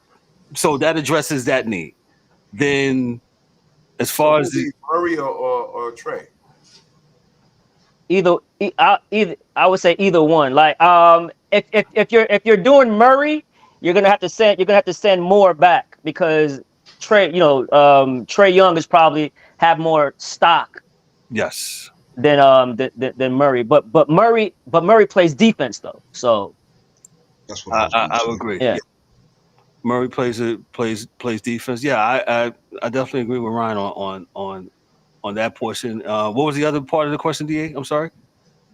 so that addresses that need. Then, as far as Murray or Trae, either I would say either one. Like if you're doing Murray, you're gonna have to send more back because Trae Young is probably have more stock. Yes. Than Murray, but Murray plays defense though, so that's what I would agree. Yeah. Murray plays defense. Yeah, I definitely agree with Ryan on that portion. What was the other part of the question, DA? I'm sorry.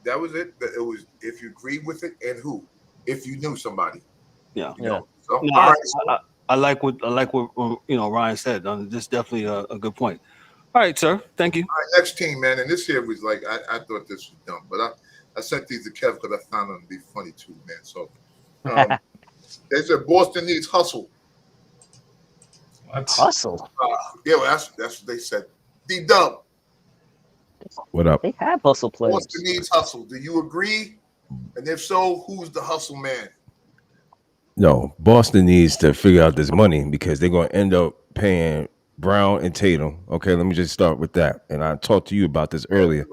That was it. It was if you agreed with it and who, if you knew somebody. Yeah. So, no, all right. I like what Ryan said. This is definitely a good point. All right, sir. Thank you. All right, next team, man. And this here was like I thought this was dumb, but I sent these to Kev because I found them to be funny too, man. So they said Boston needs hustle. What? Hustle? That's what they said. D-Dub. What up? They have hustle players. Boston needs hustle. Do you agree? And if so, who's the hustle man? No, Boston needs to figure out this money because they're going to end up paying Brown and Tatum. Okay, let me just start with that. And I talked to you about this earlier.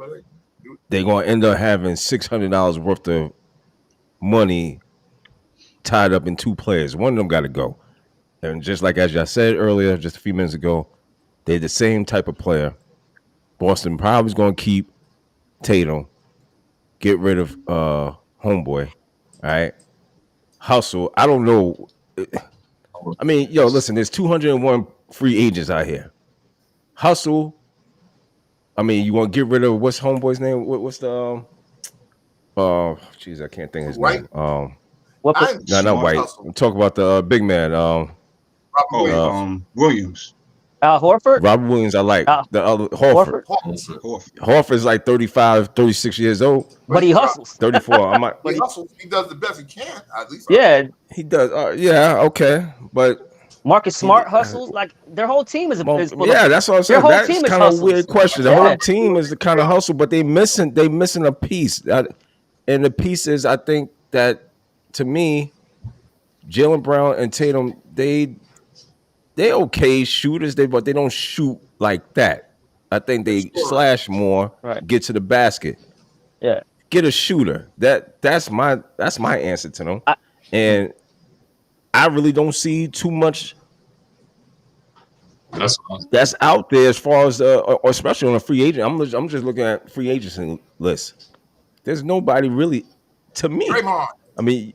They're going to end up having $600 worth of money tied up in two players. One of them got to go. And just like as I said earlier, just a few minutes ago, they're the same type of player. Boston probably is going to keep Tatum, get rid of homeboy. All right. Hustle. I don't know. I mean, listen, there's 201 free agents out here. Hustle. I mean, you want to get rid of what's homeboy's name? What's the I can't think of his name. Not White. I'm talking about the big man. Williams. Horford? Robert Williams, I like. The other Horford. Horford's like 35, 36 years old. But he hustles. 34. He hustles. He does the best he can, at least. Yeah. He does. Yeah, okay. But Marcus Smart hustles. Like their whole team is that's what I'm saying. That's kind of a weird question. The whole team is the kind of hustle, but they missing a piece. And the piece is, I think that to me, Jaylen Brown and Tatum, they okay shooters, but they don't shoot like that. I think they slash more, get to the basket. Yeah. Get a shooter. That's my answer to them. And I really don't see too much that's out there as far as or especially on a free agent. I'm just looking at free agency list. There's nobody really to me. Draymond. I mean,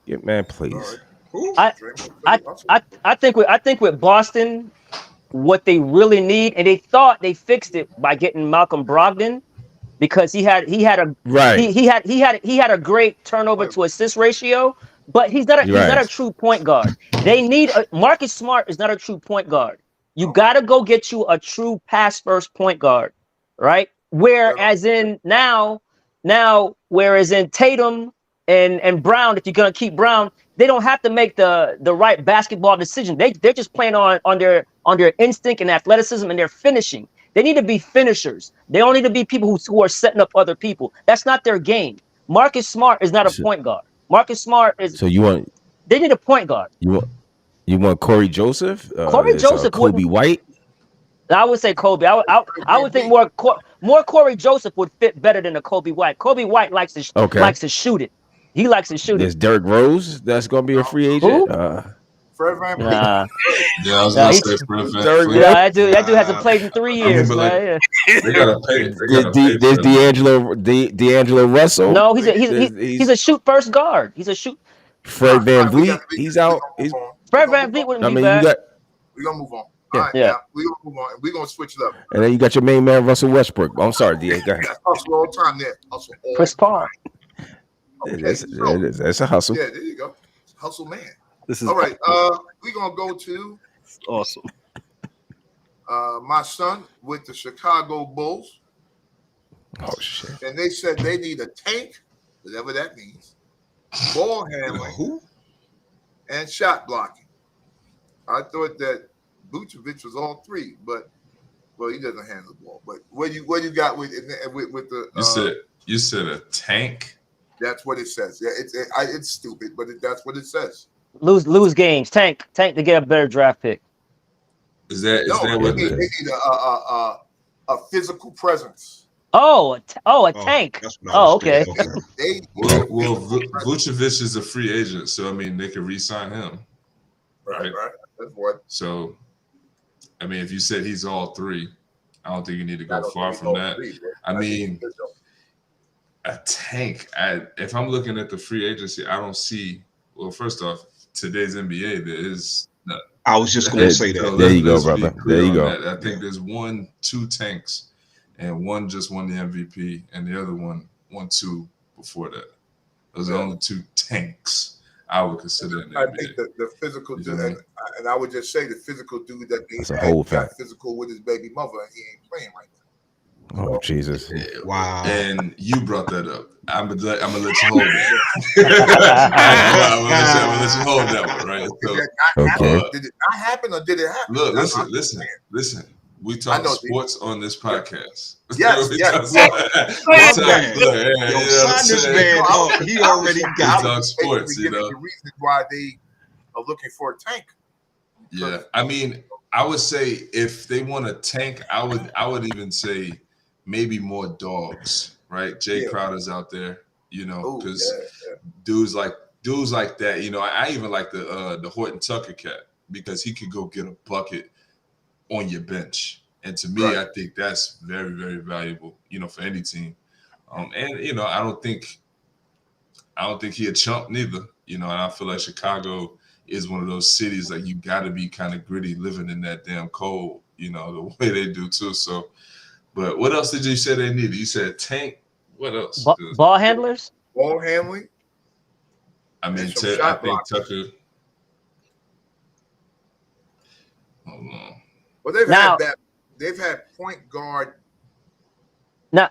yeah, man, please. I think with Boston, what they really need, and they thought they fixed it by getting Malcolm Brogdon, because he had a great turnover to assist ratio, but he's not a true point guard. They need Marcus Smart is not a true point guard. You got to go get you a true pass first point guard, right? Whereas in Tatum and Brown, if you're gonna keep Brown, they don't have to make the right basketball decision. They're just playing on their instinct and athleticism and their finishing. They need to be finishers. They don't need to be people who are setting up other people. That's not their game. Marcus Smart is not a point guard. Marcus Smart is. So you want? They need a point guard. You want Corey Joseph? Corey Joseph. Kobe White. I would say Kobe. I would think more Corey Joseph would fit better than a Kobe White. Kobe White likes to shoot it. He likes to shoot it. There's Derrick Rose. That's going to be a free agent. Fred VanVleet. Yeah, I was going to say Fred VanVleet. Yeah, that dude hasn't played in 3 years. They got to pay. There's D'Angelo Russell. No, he's a shoot first guard. He's a shoot. Fred VanVleet. He's out. Fred VanVleet wouldn't be bad. We're going to move on. Yeah. All right, yeah. We're going to move on. We're going to switch it up. And then you got your main man, Russell Westbrook. I'm sorry, D.A. Go ahead. Hustle all the time there. Chris Paul. Okay. That's a hustle. Yeah, there you go. Hustle man. This is all right. We're going to go to awesome. My son with the Chicago Bulls. Oh, shit. And they said they need a tank, whatever that means, ball handling, and shot blocking. I thought that Vucevic was all three, but he doesn't handle the ball. But what you got with the? You said a tank. That's what it says. Yeah, it's stupid, but that's what it says. Lose games, tank to get a better draft pick. Is that what they need a physical presence? A tank. Okay. Well, Vucevic is a free agent, so I mean they could re-sign him. Right. That's what. So, I mean, if you said he's all three, I don't think you need to go far from that. I mean, a tank. If I'm looking at the free agency, I don't see. Well, first off, today's NBA, there is. I was just going to say that. There you go, brother. There you go. I think there's 2 tanks, and one just won the MVP, and the other one won 2 before that. Those are the only 2 tanks I would consider in the NBA. I think the physical dude, and I would just say the physical dude that that's a whole fact. Physical with his baby mother, and he ain't playing right now. Oh, Jesus. Wow. And you brought that up. I'm gonna let you hold that. I'm gonna let you hold that one, right? So, did it not happen or did it happen? Look, listen. We talk sports on this podcast. Yes. He already got talk sports. The reason why they are looking for a tank. Yeah, I mean, I would say if they want a tank, I would even say maybe more dogs, right? Jay Crowder's out there, because dudes like that, I even like the Horton Tucker cat because he could go get a bucket on your bench. And to me, I think that's very, very valuable, for any team. And I don't think he a chump neither, and I feel like Chicago is one of those cities like you got to be kind of gritty living in that damn cold, the way they do too. So, but what else did you say they needed? You said tank. What else? Ball handlers. Ball handling. I mean, I think Tucker. Hold on. Well, they've had point guard. To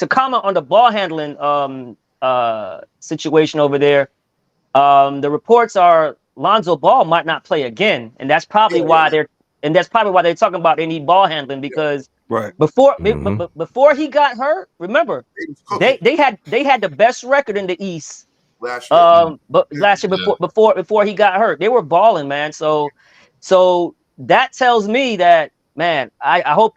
comment on the ball handling, situation over there. The reports are Lonzo Ball might not play again, and that's probably why they're talking about they need ball handling because before he got hurt, remember they had the best record in the East last year. Before he got hurt, they were balling, man. So that tells me that, man, I hope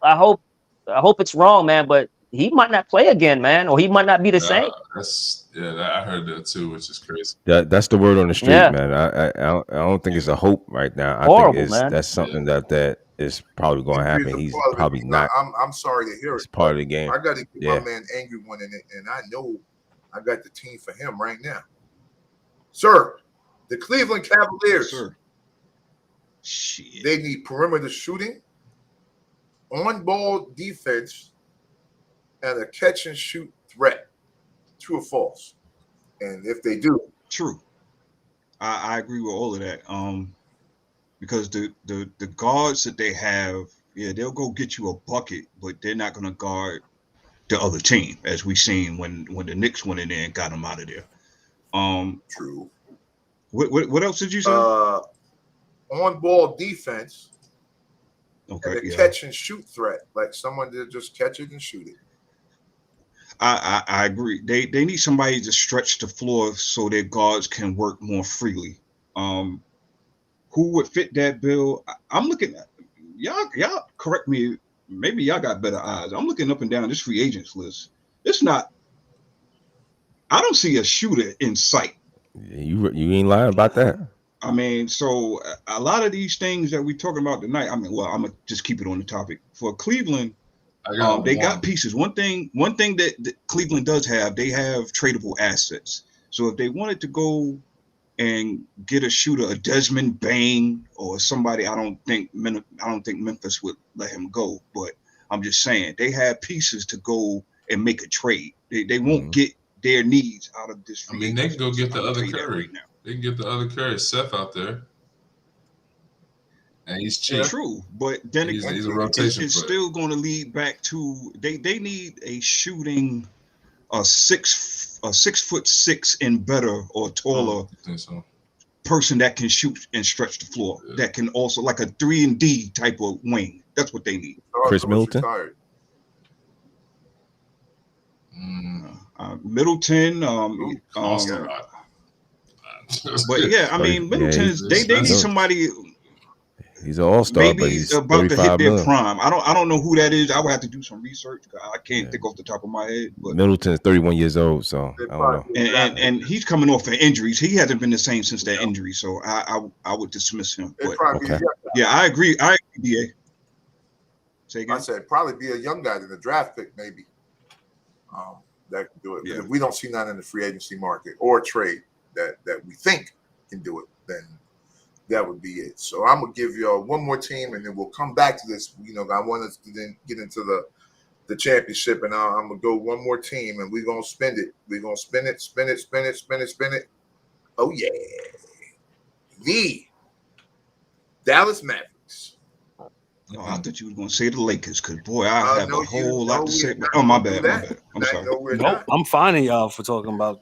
it's wrong, man, but he might not play again, man, or he might not be the same. I heard that too, which is crazy. That's the word on the street, man. I don't think it's a hope right now. I think that's something that is probably going to happen. He's probably not. I'm sorry to hear it's part of the game. I got to get my man Angry One in it, and I know I got the team for him right now, sir. The Cleveland Cavaliers, sir. Shit. They need perimeter shooting, on-ball defense, and a catch-and-shoot threat. True or false? And if they do, true. I agree with all of that. Because the guards that they have, they'll go get you a bucket, but they're not going to guard the other team, as we seen when the Knicks went in there and got them out of there. True. What else did you say? On-ball defense. Okay. And a catch-and-shoot threat, like someone that just catch it and shoot it. I agree. They need somebody to stretch the floor so their guards can work more freely. Who would fit that bill? I'm looking at y'all correct me. Maybe y'all got better eyes. I'm looking up and down this free agents list. It's not. I don't see a shooter in sight. You ain't lying about that. I mean, so a lot of these things that we're talking about tonight. I mean, well, I'm gonna just keep it on the topic for Cleveland. They got pieces. One thing that Cleveland does have, they have tradable assets. So if they wanted to go and get a shooter, a Desmond Bain or somebody, I don't think Memphis would let him go. But I'm just saying they have pieces to go and make a trade. They won't get their needs out of this. I mean, they can go get the other Curry right now. They can get the other Curry, Seth out there. And he's cheap. True, but then he's a rotation it's still going to lead back to they need a shooting a 6'6" and better or taller person that can shoot and stretch the floor. Yeah. That can also like a 3-and-D type of wing. That's what they need. Chris Middleton. Middleton. But yeah, I mean, Middleton's they need somebody. He's an all-star, maybe but he's about to hit their million. prime. I don't know who that is. I would have to do some research. I can't think off the top of my head. But Middleton's 31 years old, so I don't know. And he's coming off of injuries. He hasn't been the same since that injury, so I would dismiss him. But, yeah, I agree. I agree, DA. Say again? I said probably be a young guy in the draft pick, maybe. That can do it. Yeah. If we don't see none in the free agency market or trade that we think can do it, then that would be it. So I'm gonna give y'all one more team, and then we'll come back to this. You know, I want us to then get into the championship, and I'm gonna go one more team, and we're gonna spend it. We're gonna spin it. Oh yeah, the Dallas Mavericks. No, I thought you were gonna say the Lakers, because boy, I have a whole lot to say. Oh, my bad. I'm sorry. Nope, I'm finding y'all for talking about.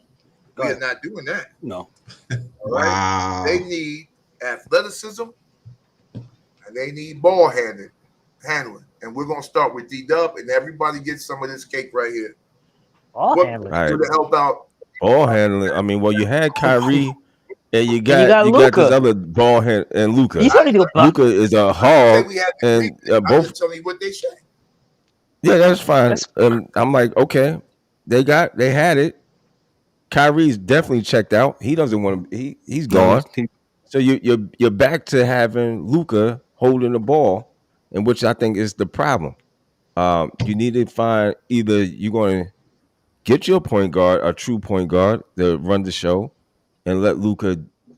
We're not doing that. No. Wow. They need athleticism, and they need ball handling. And we're gonna start with D-Dub, and everybody gets some of this cake right here. Ball handling to help out. Ball handling. I mean, well, you had Kyrie, and you got this other ball hand and Luka. Luka is a hog, and both. Tell me what they say. Yeah, that's fine. I'm like, okay, they had it. Kyrie's definitely checked out. He doesn't want to. He's gone. So you're back to having Luka holding the ball, and which I think is the problem. You need to find either you're going to get your point guard, a true point guard, to run the show, and let Luka.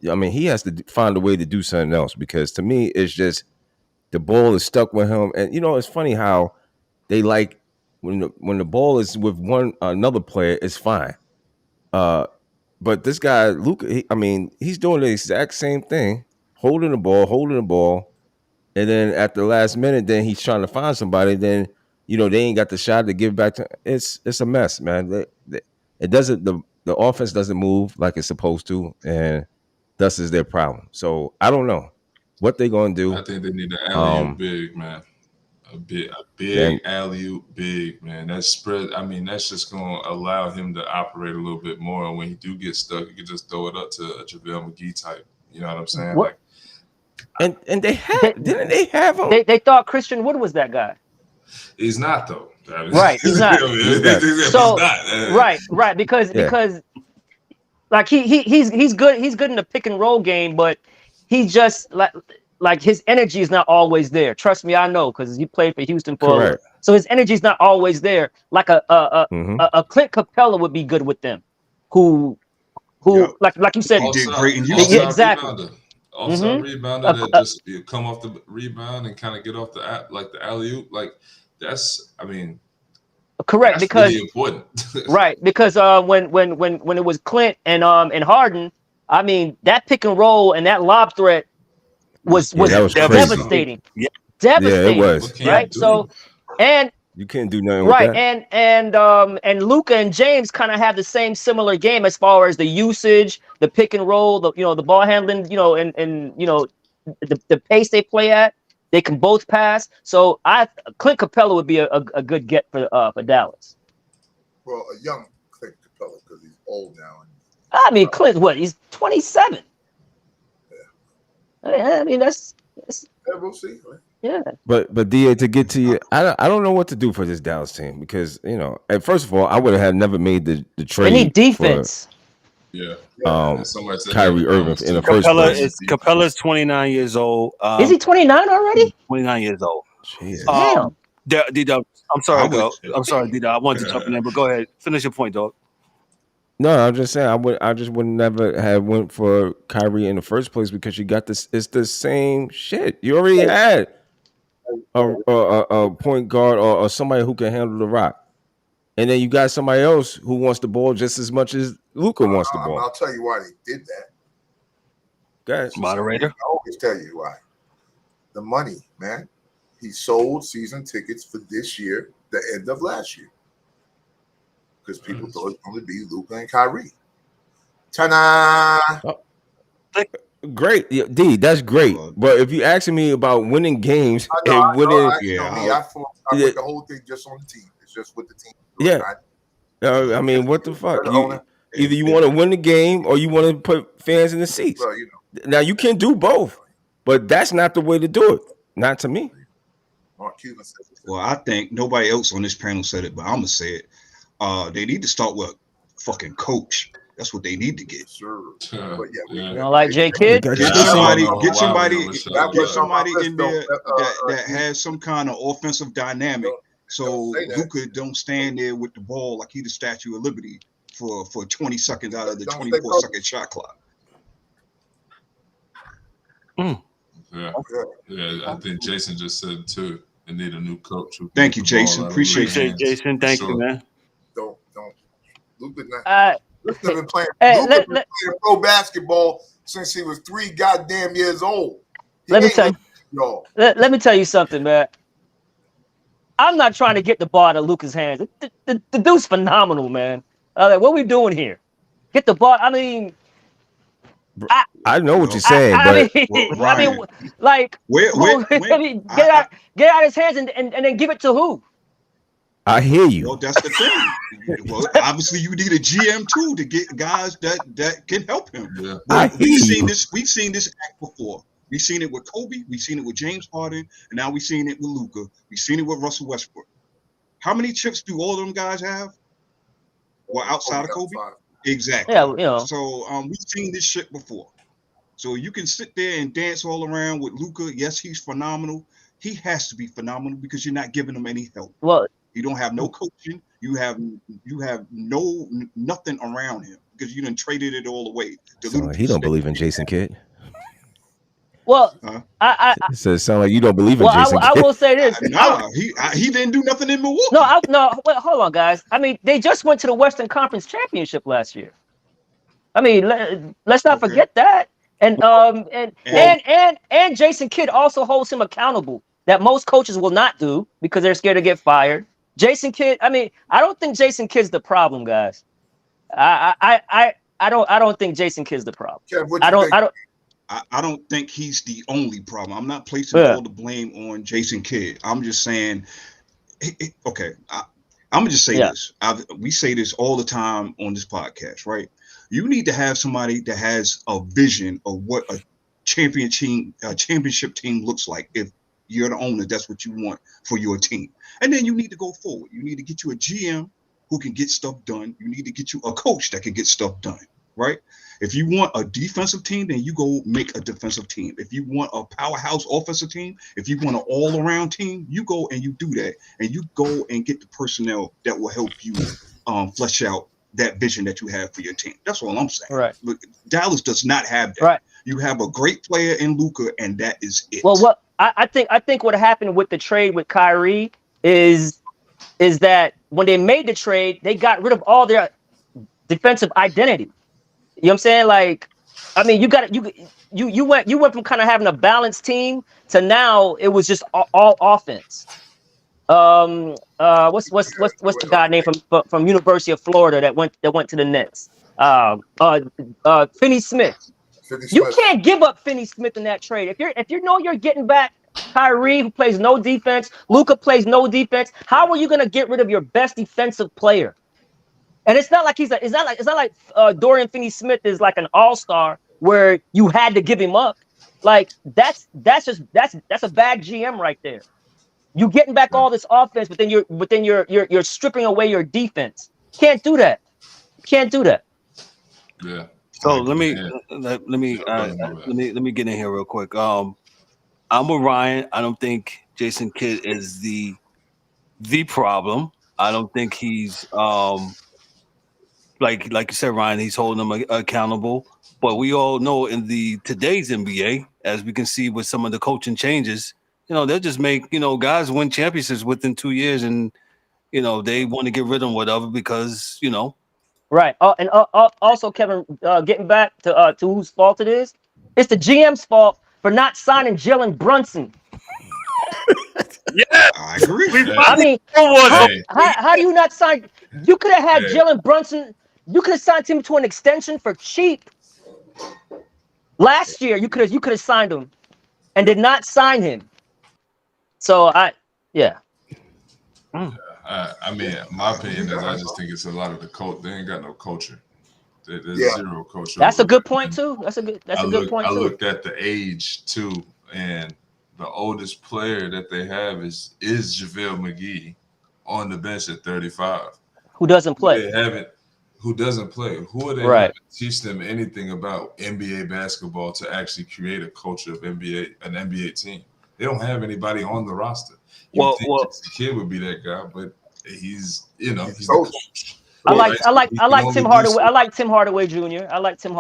I mean, he has to find a way to do something else, because to me, it's just the ball is stuck with him. And you know, it's funny how they like when the ball is with another player, it's fine. But this guy, Luka, he's doing the exact same thing, holding the ball, and then at the last minute, then he's trying to find somebody. Then they ain't got the shot to give back to. It's a mess, man. It doesn't. The the offense doesn't move like it's supposed to, and thus is their problem. So I don't know what they're going to do. I think they need an alley-oop big, man. A big alley-oop big, man. That spread, I mean, that's just going to allow him to operate a little bit more. And when he do get stuck, he can just throw it up to a JaVale McGee type. You know what I'm saying? What? Like, and they had, didn't they have him? They thought Christian Wood was that guy. He's not, though. Right, he's not. So, right, because like he's good in the pick and roll game, but he just like his energy is not always there. Trust me, I know, because he played for Houston for so his energy is not always there. Like a Clint Capella would be good with them, who like you said, he did great in Houston. Yeah, exactly. Also rebounder that just come off the rebound and kind of get off the alley-oop. Like that's, I mean, correct, that's because really important. right, because when it was Clint and Harden, I mean that pick and roll and that lob threat was devastating. Yeah, devastating. it was. Right. So, and you can't do nothing right, with that. and Luka and James kind of have the similar game as far as the usage, the pick and roll, the ball handling, and the pace they play at. They can both pass. So Clint Capella would be a good get for Dallas. Well, a young Clint Capella because he's old now. I mean, Clint, what? He's 27. Yeah. I mean, that's we'll see. Right? Yeah. But DA, to get to you, I don't know what to do for this Dallas team because and first of all, I would have never made the trade. They need defense. Kyrie Irving in the first place. Capella's 29 years old. Is he 29 already? 29 years old. Damn. D-Dub, I'm sorry, D-Dub. I wanted to jump in there, but go ahead. Finish your point, dog. No, I'm just saying I just would never have went for Kyrie in the first place because you got this. It's the same shit. You already had a point guard or somebody who can handle the rock, and then you got somebody else who wants the ball just as much as Luka wants the ball. I'll tell you why they did that. Guys, Moderator. I always tell you why. The money, man. He sold season tickets for this year, the end of last year. Because people thought it was going to be Luka and Kyrie. Ta-da! Great, D. That's great. But if you asking me about winning games and winning, I put the whole thing just on the team. It's just with the team. Yeah. I mean, what the fuck? Either you want to win the game or you want to put fans in the seats. Well, Now you can do both, but that's not the way to do it. Not to me. Well, I think nobody else on this panel said it, but I'm gonna say it. They need to start with fucking coach. That's what they need to get. Sure. But you don't like J Kidd? Get somebody in there that has some kind of offensive dynamic. So Luka don't stand there with the ball like he the Statue of Liberty for 20 seconds out of the 24-second shot clock. Yeah, I think Jason just said too. They need a new coach. Thank you, Jason. Appreciate you, Jason. Thank you, man. Don't. Luka been playing. Luka been playing pro basketball since he was 3 goddamn years old. Let me tell you something, man. I'm not trying to get the ball out of Luka's hands. The dude's phenomenal, man. What we doing here? Get the ball. I mean, I know what you're saying, but get out his hands and then give it to who? I hear you. Well, that's the thing. Well, obviously, you need a GM too to get guys that can help him. Yeah. We've seen this act before. We've seen it with Kobe. We've seen it with James Harden, and now we've seen it with Luka. We've seen it with Russell Westbrook. How many chips do all of them guys have? Well, outside of Kobe. Exactly. Yeah, So we've seen this shit before. So you can sit there and dance all around with Luka. Yes, he's phenomenal. He has to be phenomenal because you're not giving him any help. Well, you don't have no coaching. You have nothing around him because you done traded it all away. So he don't believe in Jason Kidd. Well, it says sound like you don't believe in Jason Kidd. I will say this. He didn't do nothing in Milwaukee. No. Wait, hold on, guys. I mean, they just went to the Western Conference Championship last year. I mean, let's not forget that. And Jason Kidd also holds him accountable that most coaches will not do because they're scared to get fired. Jason Kidd, I mean, I don't think Jason Kidd's the problem, guys. I don't think Jason Kidd's the problem. Kev, I don't think he's the only problem. I'm not placing all the blame on Jason Kidd. I'm just saying, okay, I'm gonna just say this. We say this all the time on this podcast, right? You need to have somebody that has a vision of what a championship team looks like. If you're the owner, that's what you want for your team. And then you need to go forward. You need to get you a GM who can get stuff done. You need to get you a coach that can get stuff done, right? If you want a defensive team, then you go make a defensive team. If you want a powerhouse offensive team, if you want an all-around team, you go and you do that. And you go and get the personnel that will help you flesh out that vision that you have for your team. That's all I'm saying. Right. But Dallas does not have that. Right. You have a great player in Luka, and that is it. Well, what I think what happened with the trade with Kyrie is that when they made the trade, they got rid of all their defensive identity. You know what I'm saying? Like, I mean, you went from kind of having a balanced team to now it was just all offense. What's the guy name from University of Florida that went to the Nets? Finney Smith. You can't give up Finney Smith in that trade. If you know you're getting back Kyrie, who plays no defense, Luka plays no defense, how are you gonna get rid of your best defensive player? And it's not like Dorian Finney-Smith is like an all-star where you had to give him up. Like that's a bad GM right there. You getting back all this offense, but then you're stripping away your defense. Can't do that. Can't do that. Yeah. So let me get in here real quick. I'm with Ryan. I don't think Jason Kidd is the problem. I don't think he's like you said, Ryan, he's holding them accountable. But we all know in today's NBA, as we can see with some of the coaching changes, they'll just make, guys win championships within 2 years, and they want to get rid of whatever because, Right. And also, Kevin, getting back to whose fault it is, it's the GM's fault for not signing Jalen Brunson. Yeah, I agree. I mean, how do you not sign? You could have had Jalen Brunson. You could have signed him to an extension for cheap. Last year, you could have signed him, and did not sign him. So I mean, my opinion is I just think it's a lot of the coach. They ain't got no culture. There's zero culture. That's a good point too. That's a good point too. I looked at the age too, and the oldest player that they have is JaVale McGee on the bench at 35. Who doesn't play? Who doesn't play? Who are they going to teach them anything about NBA basketball to actually create a culture of an NBA team? They don't have anybody on the roster. You think the kid would be that guy, but he's he's the coach. I like Tim Hardaway. I like Tim Hardaway Jr. Tim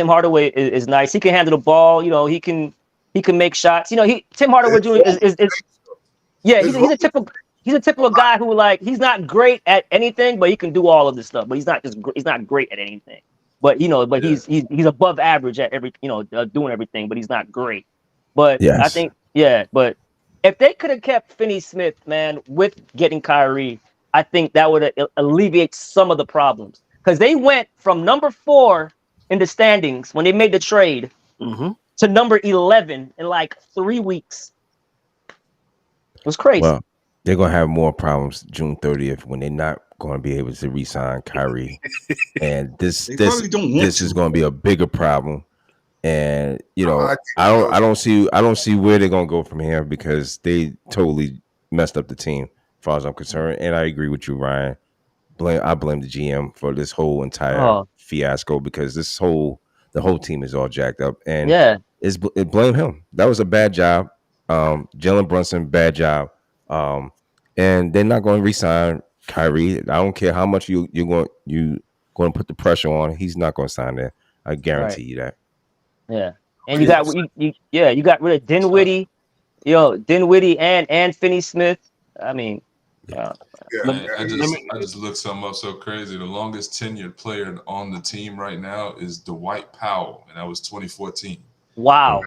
Hardaway is nice. He can handle the ball. He can make shots. Tim Hardaway Jr. is he's a typical guy who he's not great at anything, but he can do all of this stuff. But he's not great at anything. But he's above average at doing everything. But he's not great. But I think but if they could have kept Finney-Smith, man, with getting Kyrie, I think that would alleviate some of the problems. Because they went from number 4 in the standings when they made the trade to number 11 in 3 weeks. It was crazy. Well, they're going to have more problems June 30th when they're not going to be able to re-sign Kyrie. And this is going to be a bigger problem. And I don't see where they're going to go from here because they totally messed up the team as far as I'm concerned. And I agree with you, Ryan. I blame the GM for this whole entire fiasco because the whole team is all jacked up. And blame him. That was a bad job. Jalen Brunson, bad job. And they're not going to re-sign Kyrie. I don't care how much you're going to put the pressure on. He's not going to sign there. I guarantee you that. Yeah, and you got rid of Dinwiddie, Dinwiddie and Finney-Smith. I mean, I just looked something up so crazy. The longest tenured player on the team right now is Dwight Powell, and that was 2014. Wow.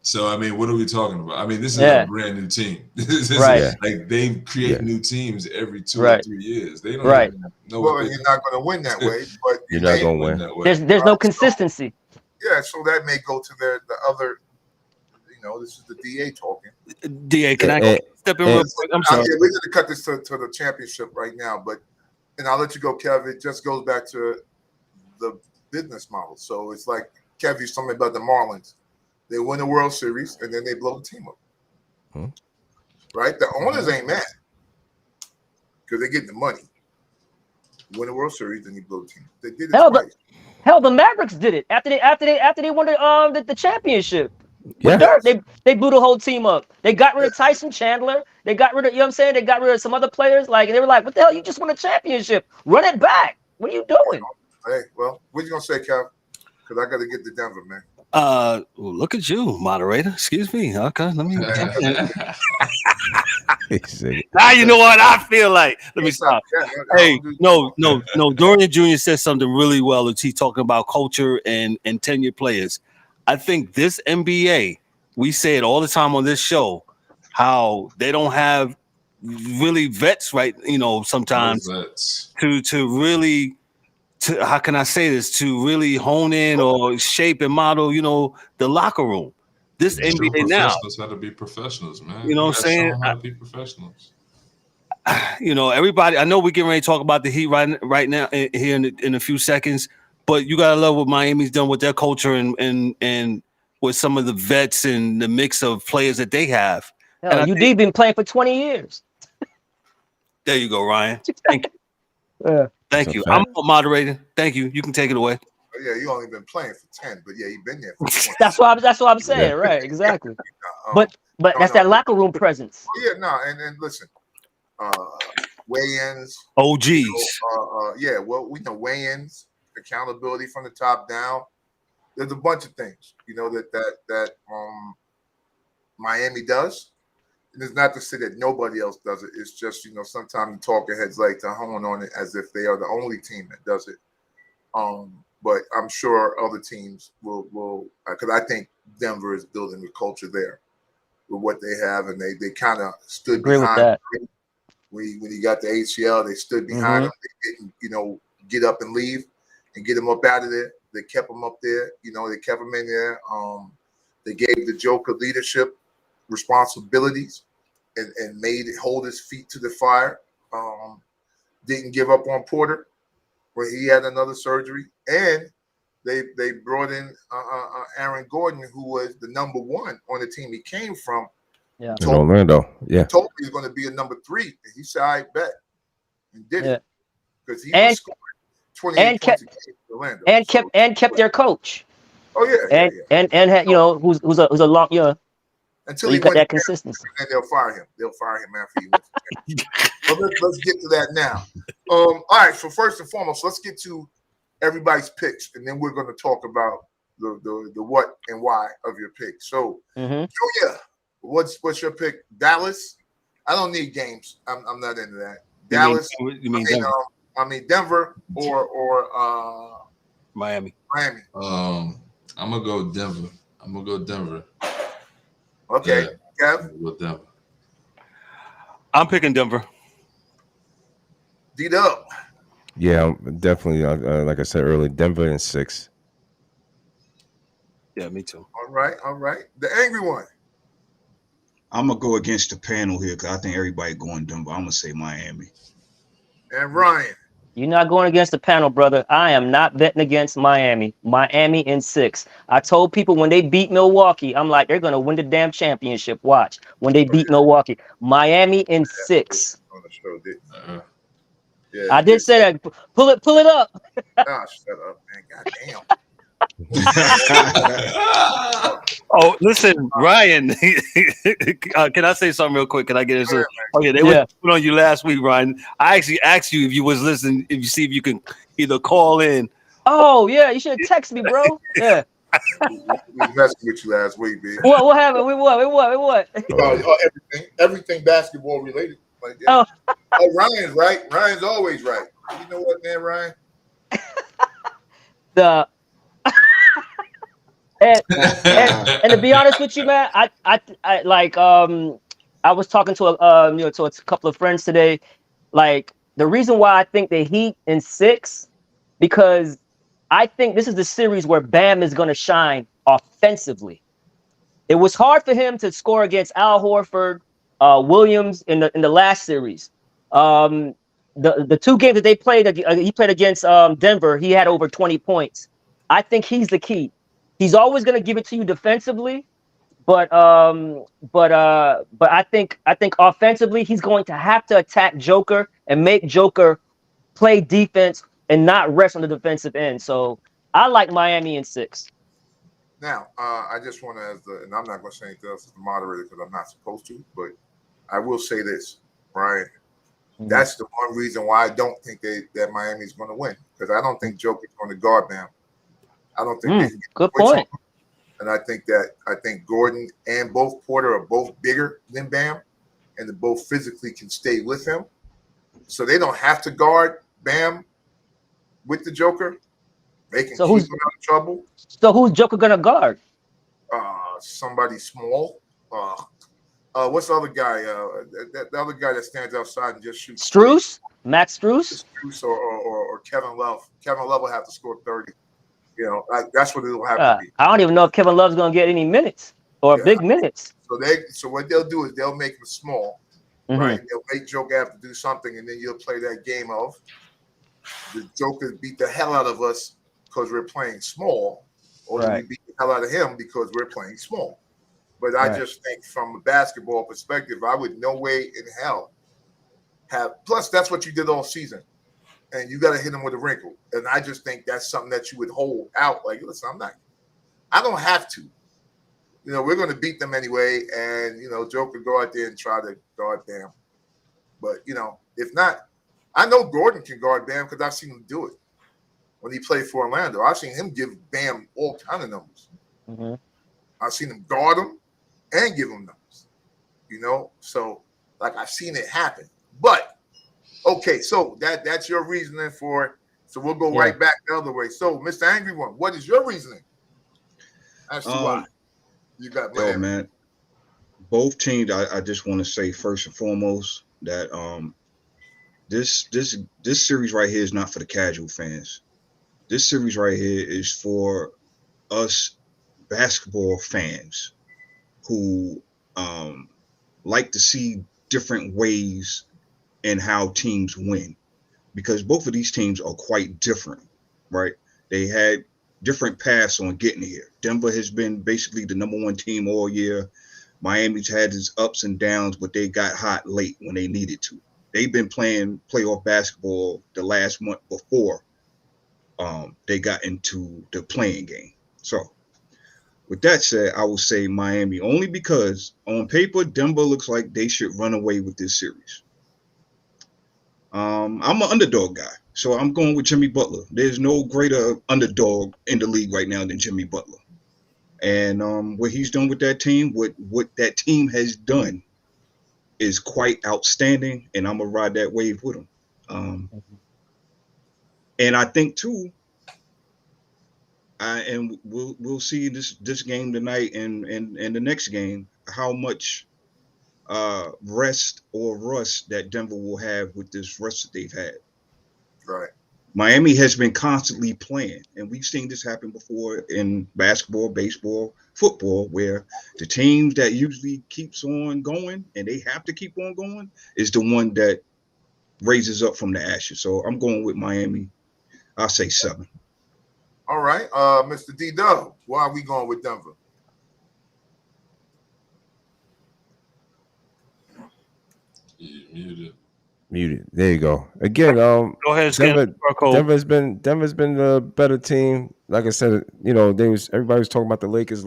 So I mean, what are we talking about? I mean, this is a brand new team. Like they create new teams every 2 or 3 years. They don't even know. Well, you're not going to win that way, but you're not going to win that way. There's no consistency. So that may go to the other. This is the DA talking. DA, can I step in real quick? I'm sorry. We're going to cut this to the championship right now, and I'll let you go, Kev. It just goes back to the business model. So it's like Kev, you told me about the Marlins. They win the World Series and then they blow the team up. Right? The owners ain't mad because they get the money. Win the World Series and they blow the team. They did it twice. Hell, the Mavericks did it after they won the championship. Yeah. They blew the whole team up. They got rid of Tyson Chandler. They got rid of, they got rid of some other players. Like, they were like, what the hell? You just won a championship. Run it back. What are you doing? Hey, well, what you going to say, Kev? Because I got to get to Denver, man. Look at you, moderator. Excuse me. Okay, let me. Now you know what I feel like. Let me stop. Hey, no. Dorian Jr. says something really well. He's talking about culture and tenured players. I think this NBA, we say it all the time on this show, how they don't have really vets, right? Sometimes to really. How can I say this? To really hone in or shape and model, the locker room. This NBA now. Professionals have to be professionals, man. You know what I'm saying? How to be professionals. Everybody. I know we're getting ready to talk about the Heat right now here in a few seconds, but you gotta love what Miami's done with their culture and with some of the vets and the mix of players that they have. Hell, UD been playing for 20 years. There you go, Ryan. Thank you. Thank you. I'm moderating. Thank you. You can take it away. Yeah, you only been playing for 10, but yeah, you've been there for 20. That's what I'm saying. Yeah. Right, exactly. But that's that locker room presence. Yeah, and listen, weigh-ins. OGs. We know weigh-ins, accountability from the top down. There's a bunch of things, that Miami does. And it's not to say that nobody else does it. It's just, sometimes the talking heads like to hone on it as if they are the only team that does it. But I'm sure other teams will because I think Denver is building the culture there with what they have, and they kind of stood behind. When he got the ACL, they stood behind him. They didn't, get up and leave and get him up out of there. They kept him up there. They kept him in there. They gave the Joker leadership responsibilities and made it hold his feet to the fire. Didn't give up on Porter when he had another surgery, and they brought in Aaron Gordon, who was the number one on the team he came from. Yeah, in Orlando. Yeah, told me he's going to be a number 3, and he said, "I bet," and did it because he was scoring 28 points in Orlando. And kept their coach. Oh yeah, and had, who's a long until he he got that consistency. And they'll fire him. They'll fire him after he wins. But let's get to that now. All right. So first and foremost, let's get to everybody's picks, and then we're going to talk about the what and why of your pick. So, Julia, what's your pick? Dallas. I don't need games. I'm not into that. Dallas. You mean Denver? Denver or Miami. I'm gonna go Denver. Okay, yeah, Kev? With Denver. I'm picking Denver. D-Dub. Yeah, definitely. Like I said earlier, Denver in 6. Yeah, me too. All right. The angry one. I'm gonna go against the panel here because I think everybody going Denver. I'm gonna say Miami. And Ryan. You're not going against the panel, brother. I am not betting against Miami. Miami in 6. I told people when they beat Milwaukee, I'm like, they're going to win the damn championship. Watch. When they beat Milwaukee. Miami in 6. On the show, didn't I did say that. Pull it up. Ah, shut up, man. Goddamn. Oh, listen, Ryan. Can I say something real quick? Can I get into? They were put on you last week, Ryan. I actually asked you if you was listening, if you see if you can either call in. Oh yeah, you should have texted me, bro. Yeah. We messed with you last week, man. What happened? We what? Everything basketball related. Like, yeah. Ryan's right. Ryan's always right. You know what, man, Ryan? And to be honest with you, man, I like I was talking to to a couple of friends today. Like the reason why I think the Heat in 6, because I think this is the series where Bam is going to shine offensively. It was hard for him to score against Al Horford, Williams in the last series. The 2 games that they played, he played against Denver. He had over 20 points. I think he's the key. He's always going to give it to you defensively, but I think offensively he's going to have to attack Joker and make Joker play defense and not rest on the defensive end. So I like Miami in 6. Now, I just want to, and I'm not going to say anything else as the moderator because I'm not supposed to, but I will say this, Brian. Mm-hmm. That's the one reason why I don't think that Miami's going to win, because I don't think Joker's going to guard Bam. I don't think they can get good point. And I think Gordon and both Porter are both bigger than Bam, and they both physically can stay with him. So they don't have to guard Bam with the Joker. They can keep him out of trouble. So who's Joker gonna guard? Somebody small. What's the other guy? The other guy that stands outside and just shoots. Strus? Max Strus? Strus or Kevin Love. Kevin Love will have to score 30. You know, that's what it'll have to be. I don't even know if Kevin Love's gonna get any minutes or big minutes. So what they'll do is they'll make him small, right? They'll make Joker have to do something, and then you'll play that game of the Joker beat the hell out of us because we're playing small, or do we beat the hell out of him because we're playing small? But I just think from a basketball perspective, I would no way in hell have. Plus, that's what you did all season, and you got to hit him with a wrinkle. And I just think that's something that you would hold out. Like, listen, I don't have to. You know, we're going to beat them anyway, and Joker go out there and try to guard Bam. But if not, I know Gordon can guard Bam because I've seen him do it when he played for Orlando. I've seen him give Bam all kind of numbers. Mm-hmm. I've seen him guard him and give him numbers. So like I've seen it happen. But okay, so that's your reasoning for. So we'll go right back the other way. So, Mr. Angry One, what is your reasoning as to why you got Miami? Man, both teams. I just want to say first and foremost that this series right here is not for the casual fans. This series right here is for us basketball fans who like to see different ways in how teams win, because both of these teams are quite different, right? They had different paths on getting here. Denver has been basically the number 1 team all year. Miami's had its ups and downs, but they got hot late when they needed to. They've been playing playoff basketball the last month before they got into the playing game. So with that said, I will say Miami only because on paper, Denver looks like they should run away with this series. I'm an underdog guy, so I'm going with Jimmy Butler. There's no greater underdog in the league right now than Jimmy Butler. And what he's done with that team, what that team has done is quite outstanding, and I'm going to ride that wave with him. And I think, too, and we'll see this game tonight and the next game, how much rest or rust that Denver will have with this rest that they've had. Right. Miami has been constantly playing, and we've seen this happen before in basketball, baseball, football, where the teams that usually keeps on going and they have to keep on going is the one that raises up from the ashes. So I'm going with Miami. I'll say 7. All right. Mr. D-Dub, why are we going with Denver? Muted. There you go. Again, go ahead, Denver's been the better team. Like I said, everybody was talking about the Lakers,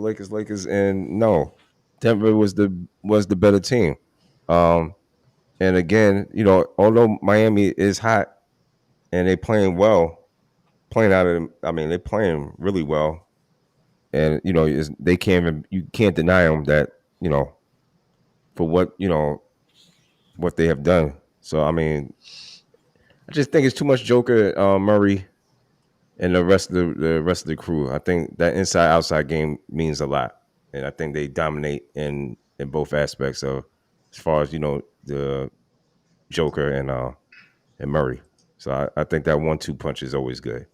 and no, Denver was the better team. And again, although Miami is hot and they playing really well, and you can't deny them that for what they have done. So I just think it's too much Joker, Murray, and the rest of the crew. I think that inside outside game means a lot, and I think they dominate in both aspects of as far as the Joker and Murray. So I think that 1-2 punch is always good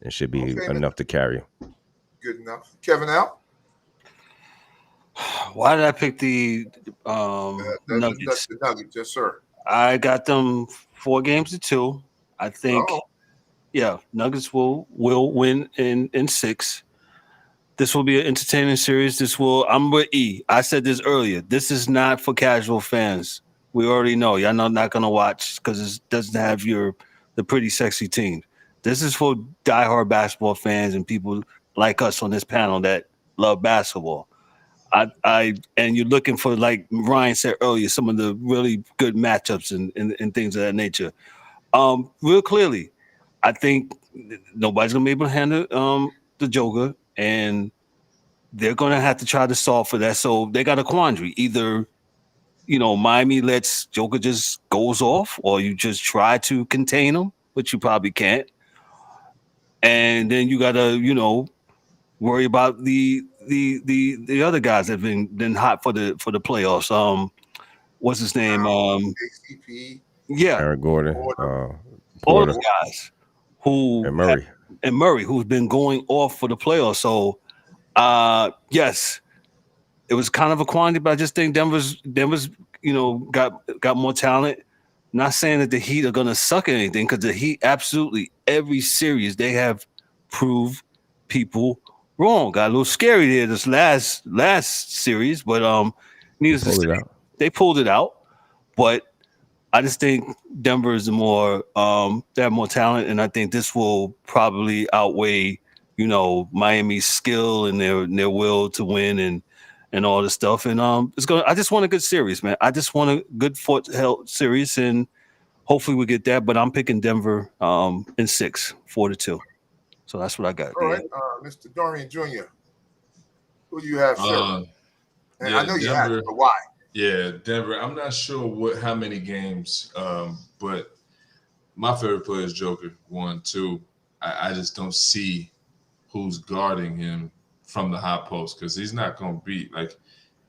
and should be enough to carry. Good enough. Kevin L. Why did I pick the Nuggets? The Nuggets, yes, sir. I got them 4-2. I think, Nuggets will win in 6. This will be an entertaining series. I'm with E. I said this earlier. This is not for casual fans. We already know. Y'all not going to watch because it doesn't have the pretty sexy team. This is for diehard basketball fans and people like us on this panel that love basketball. And you're looking for, like Ryan said earlier, some of the really good matchups and things of that nature. Real clearly, I think nobody's gonna be able to handle the Joker, and they're gonna have to try to solve for that. So they got a quandary: either Miami lets Joker just goes off, or you just try to contain him, but you probably can't. And then you gotta worry about the other guys that have been hot for the playoffs. What's his name? ACP. Yeah, Aaron Gordon. All those guys and Murray, who's been going off for the playoffs. So, yes, it was kind of a quantity, but I just think Denver's got more talent. Not saying that the Heat are going to suck at anything, because the Heat absolutely every series they have proved people wrong. Got a little scary there this last series, but needless to say, they pulled it out. But I just think Denver is they have more talent, and I think this will probably outweigh, Miami's skill and their will to win and all this stuff. And I just want a good series, man. I just want a good fought-held series, and hopefully we get that. But I'm picking Denver in 6, 4-2. So that's what I got. All right, Mr. Dorian Jr. Who do you have, sir? And I know you have, but why? Yeah, Denver. I'm not sure how many games, but my favorite player is Joker. 1, 2. I just don't see who's guarding him from the high post, because he's not going to be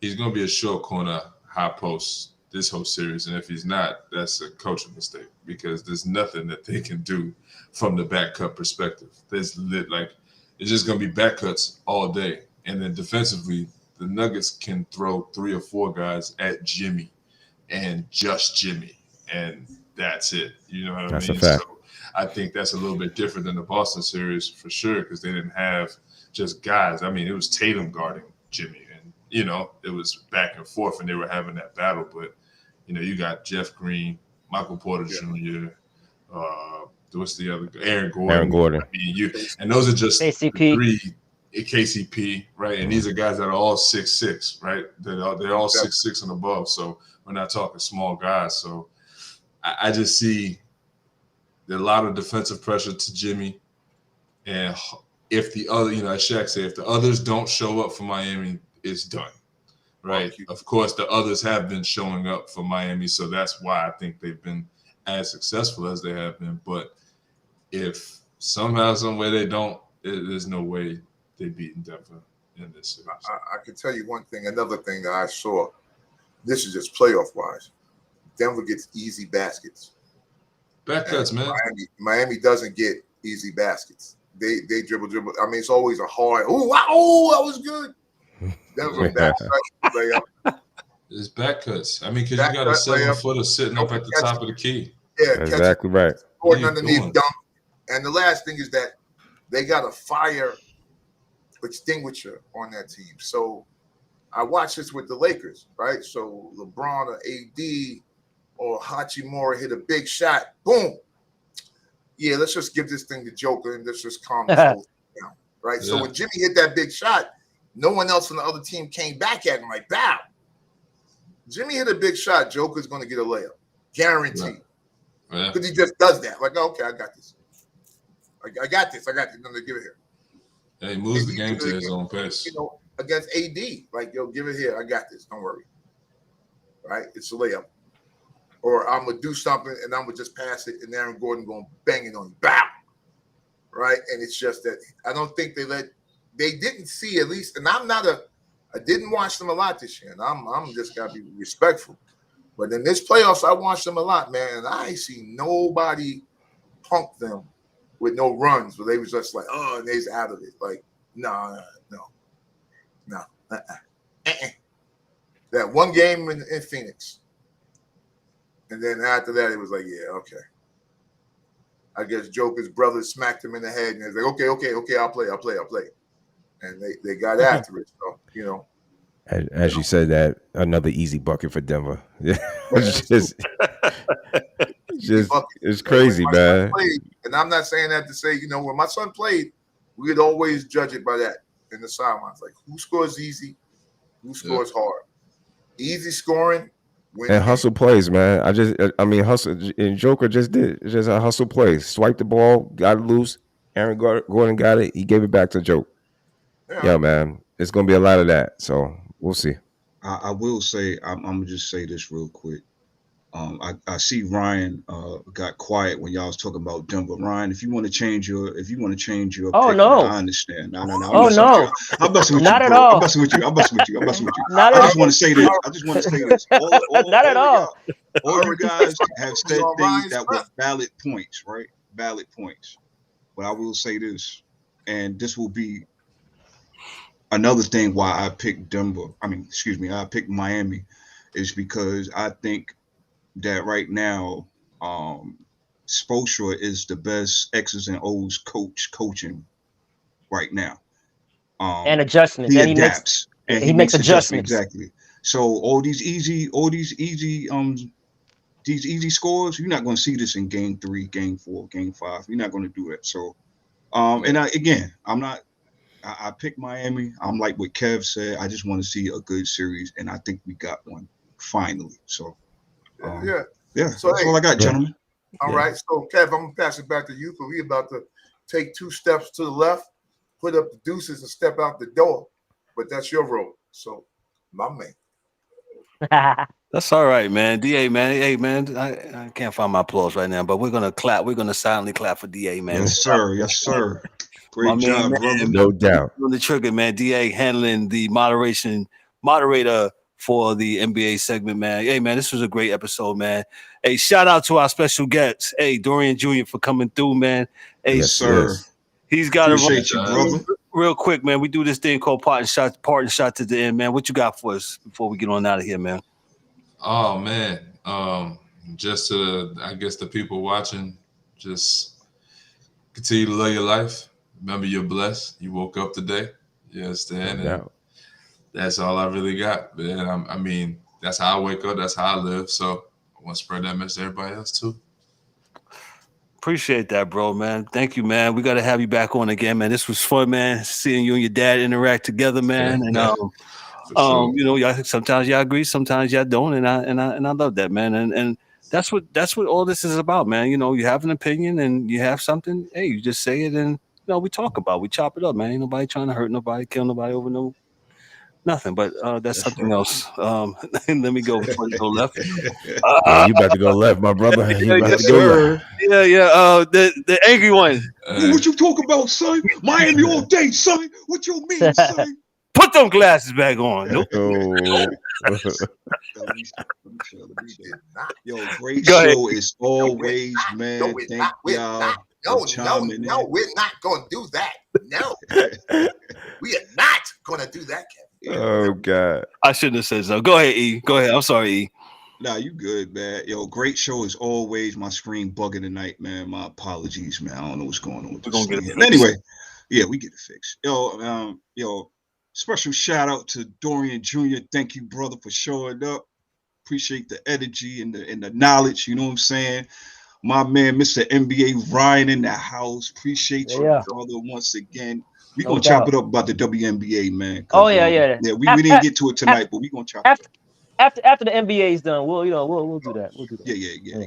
he's going to be a short corner high post this whole series. And if he's not, that's a coaching mistake, because there's nothing that they can do from the back cut perspective. It's just going to be back cuts all day. And then defensively, the Nuggets can throw 3 or 4 guys at Jimmy and just Jimmy, and that's it. You know what I mean? That's a fact. So I think that's a little bit different than the Boston series for sure, because they didn't have just guys. I mean, it was Tatum guarding Jimmy, and it was back and forth, and they were having that battle. But you got Jeff Green, Michael Porter Jr., what's the other guy? Aaron Gordon. I mean, and those are just KCP. 3. KCP, right? And these are guys that are all 6'6", right? They're all 6'6" and above. So we're not talking small guys. So I just see a lot of defensive pressure to Jimmy. And if the other, as Shaq said, if the others don't show up for Miami, it's done, right? Of course, the others have been showing up for Miami. So that's why I think they've been as successful as they have been. But if somehow, some way they don't, there's no way they beat Denver in this series. I can tell you one thing. Another thing that I saw, this is just playoff wise. Denver gets easy baskets. Back cuts, man. Miami doesn't get easy baskets. They dribble. I mean, it's always a hard. Oh, wow! That was good. Denver back cut layup. It's back cuts. I mean, because you got a 7-footer sitting up at the top of the key. Yeah, exactly right. Supporting underneath dunk. And the last thing is that they got a fire extinguisher on that team. So I watched this with the Lakers, right? So LeBron or AD or Hachimura hit a big shot. Boom. Yeah, let's just give this thing to Joker and let's just calm this whole thing down, right? Yeah. So when Jimmy hit that big shot, no one else on the other team came back at him like, bow. Jimmy hit a big shot, Joker's going to get a layup. Guaranteed. Because he just does that. Like, okay, I got this. I got this. I'm going to give it here. Yeah, he moves the game to his own pace. Against AD, like, yo, give it here. I got this. Don't worry. Right? It's a layup. Or I'm going to do something and I'm going to just pass it and Aaron Gordon going to bang it on you. Bow. right? And it's just that I don't think they didn't see, at least, and I didn't watch them a lot this year, and I'm just gotta be respectful. But in this playoffs, I watched them a lot, man, and I ain't seen nobody punk them with no runs, where they was just like, oh, and they's out of it. Like, no. That one game in Phoenix. And then after that, it was like, yeah, okay. I guess Joker's brother smacked him in the head, and he's like, okay, I'll play. And they got after it. So, you know. As you said, that another easy bucket for Denver. Yeah, it's crazy, man. Played, and I'm not saying that to say, you know, when my son played, we'd always judge it by that in the sidelines. Like, who scores easy, who scores hard. Easy scoring. And hustle plays, man. Hustle. And Joker just did. It's just a hustle play. Swiped the ball, got it loose. Aaron Gordon got it. He gave it back to Joke. Yeah, man. It's going to be a lot of that. So we'll see. I will say, I'm going to just say this real quick. I see Ryan got quiet when y'all was talking about Denver. Ryan, if you want to change your oh, pick, no, I understand. No. I'm messing with not you, at bro. all. I'm messing with you. Not I just want to say this. Not at all. All you guys have said things that were valid points, right? Valid points. But I will say this, and this will be another thing why I picked I picked Miami, is because I think that right now, Spoelstra is the best X's and O's coaching right now. And adjustments. He and adapts. He makes adjustments. Exactly. So all these easy scores, you're not going to see this in game 3, game 4, game 5. You're not going to do that. So, I picked Miami. I'm like what Kev said. I just want to see a good series, and I think we got one finally. So, So that's all I got, gentlemen. All right. So, Kev, I'm going to pass it back to you, because we're about to take 2 steps to the left, put up the deuces, and step out the door. But that's your role. So, my man. That's all right, man. DA, man. Hey, man, I can't find my applause right now, but we're going to clap. We're going to silently clap for DA, man. Yes, sir. Yes, sir. Great job, brother. No doubt. On the trigger, man. DA handling the moderator for the NBA segment, man. Hey, man, this was a great episode, man. Hey, shout out to our special guests. Hey, Dorian Jr. for coming through, man. Hey, yes, sir. He's got Appreciate you, brother. Real quick, man. We do this thing called parting shot to the end, man. What you got for us before we get on out of here, man? Oh, man. Just to, I guess, the people watching, just continue to love your life. Remember, you're blessed. You woke up today. You understand? And that's all I really got, man. I mean, that's how I wake up. That's how I live. So I want to spread that message to everybody else, too. Appreciate that, bro, man. Thank you, man. We got to have you back on again, man. This was fun, man. Seeing you and your dad interact together, man. And sure. you know, y'all, sometimes y'all agree, sometimes y'all don't, and I love that, man. And that's what all this is about, man. You know, you have an opinion and you have something. Hey, you just say it, and you know, we talk about, we chop it up, man. Ain't nobody trying to hurt nobody, kill nobody over nothing, but that's something else. Let me go before you go left. You about to go left, my brother. You about to go left. Yeah. The angry one. What you talking about, son? Miami all day, son. What you mean, son? Put them glasses back on. Nope. Yo, great show as always, man. Thank y'all. No, we're not going to do that. No, we are not going to do that, Kevin. Oh, God. I shouldn't have said so. Go ahead, E. Go ahead. I'm sorry, E. Nah, you good, man. Yo, great show as always. My screen bugging tonight, man. My apologies, man. I don't know what's going on with this thing. Anyway, yeah, we get it fixed. Yo, special shout out to Dorian Jr. Thank you, brother, for showing up. Appreciate the energy and the knowledge. You know what I'm saying? My man, Mr. NBA Ryan in the house. Appreciate you, brother, once again. We're going to chop it up about the WNBA, man. Oh, yeah. Yeah, we didn't get to it tonight, but we're going to chop it up. After the NBA is done, we'll do that. We'll do that. Yeah.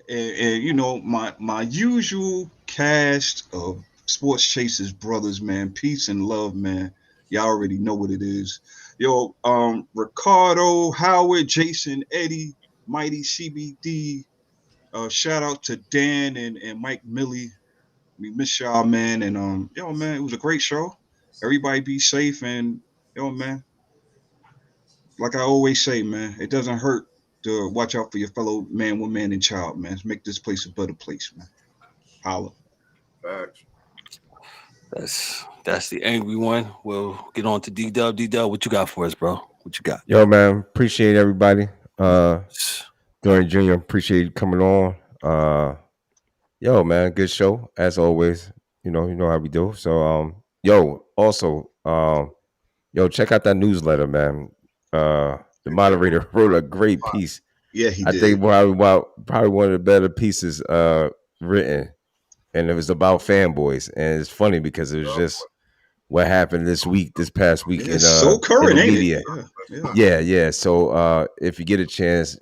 And you know, my usual cast of Sports Chasers brothers, man. Peace and love, man. Y'all already know what it is. Yo, Ricardo, Howard, Jason, Eddie, Mighty CBD. Shout out to Dan and Mike Millie. We miss y'all, man. And yo, man, it was a great show. Everybody be safe, and yo, man, like I always say, man, it doesn't hurt to watch out for your fellow man, woman, and child, man. Let's make this place a better place, man. Holla. Facts. That's the angry one. We'll get on to D-Dub. D-Dub, what you got for us, bro? What you got? Yo, man, appreciate everybody. Dorian Jr., appreciate you coming on. Yo, man, good show as always. You know how we do. So, also, check out that newsletter, man. The moderator wrote a great piece. Yeah, he did. I think probably one of the better pieces written, and it was about fanboys. And it's funny because it was just what happened this past week. It's so current, ain't media. It? Yeah. So if you get a chance,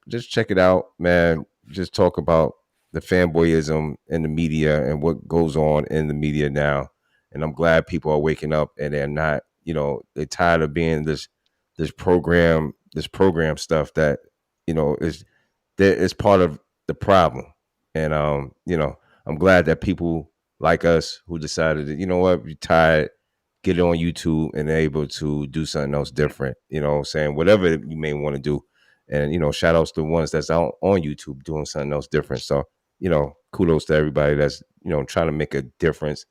just check it out, man. Just talk about the fanboyism in the media and what goes on in the media now. And I'm glad people are waking up and they're not, they're tired of being this program stuff that, is part of the problem. And, I'm glad that people like us who decided that, we're tired, get it on YouTube and able to do something else different, saying whatever you may want to do. And, shout outs to the ones that's out on YouTube doing something else different. So, kudos to everybody that's, trying to make a difference.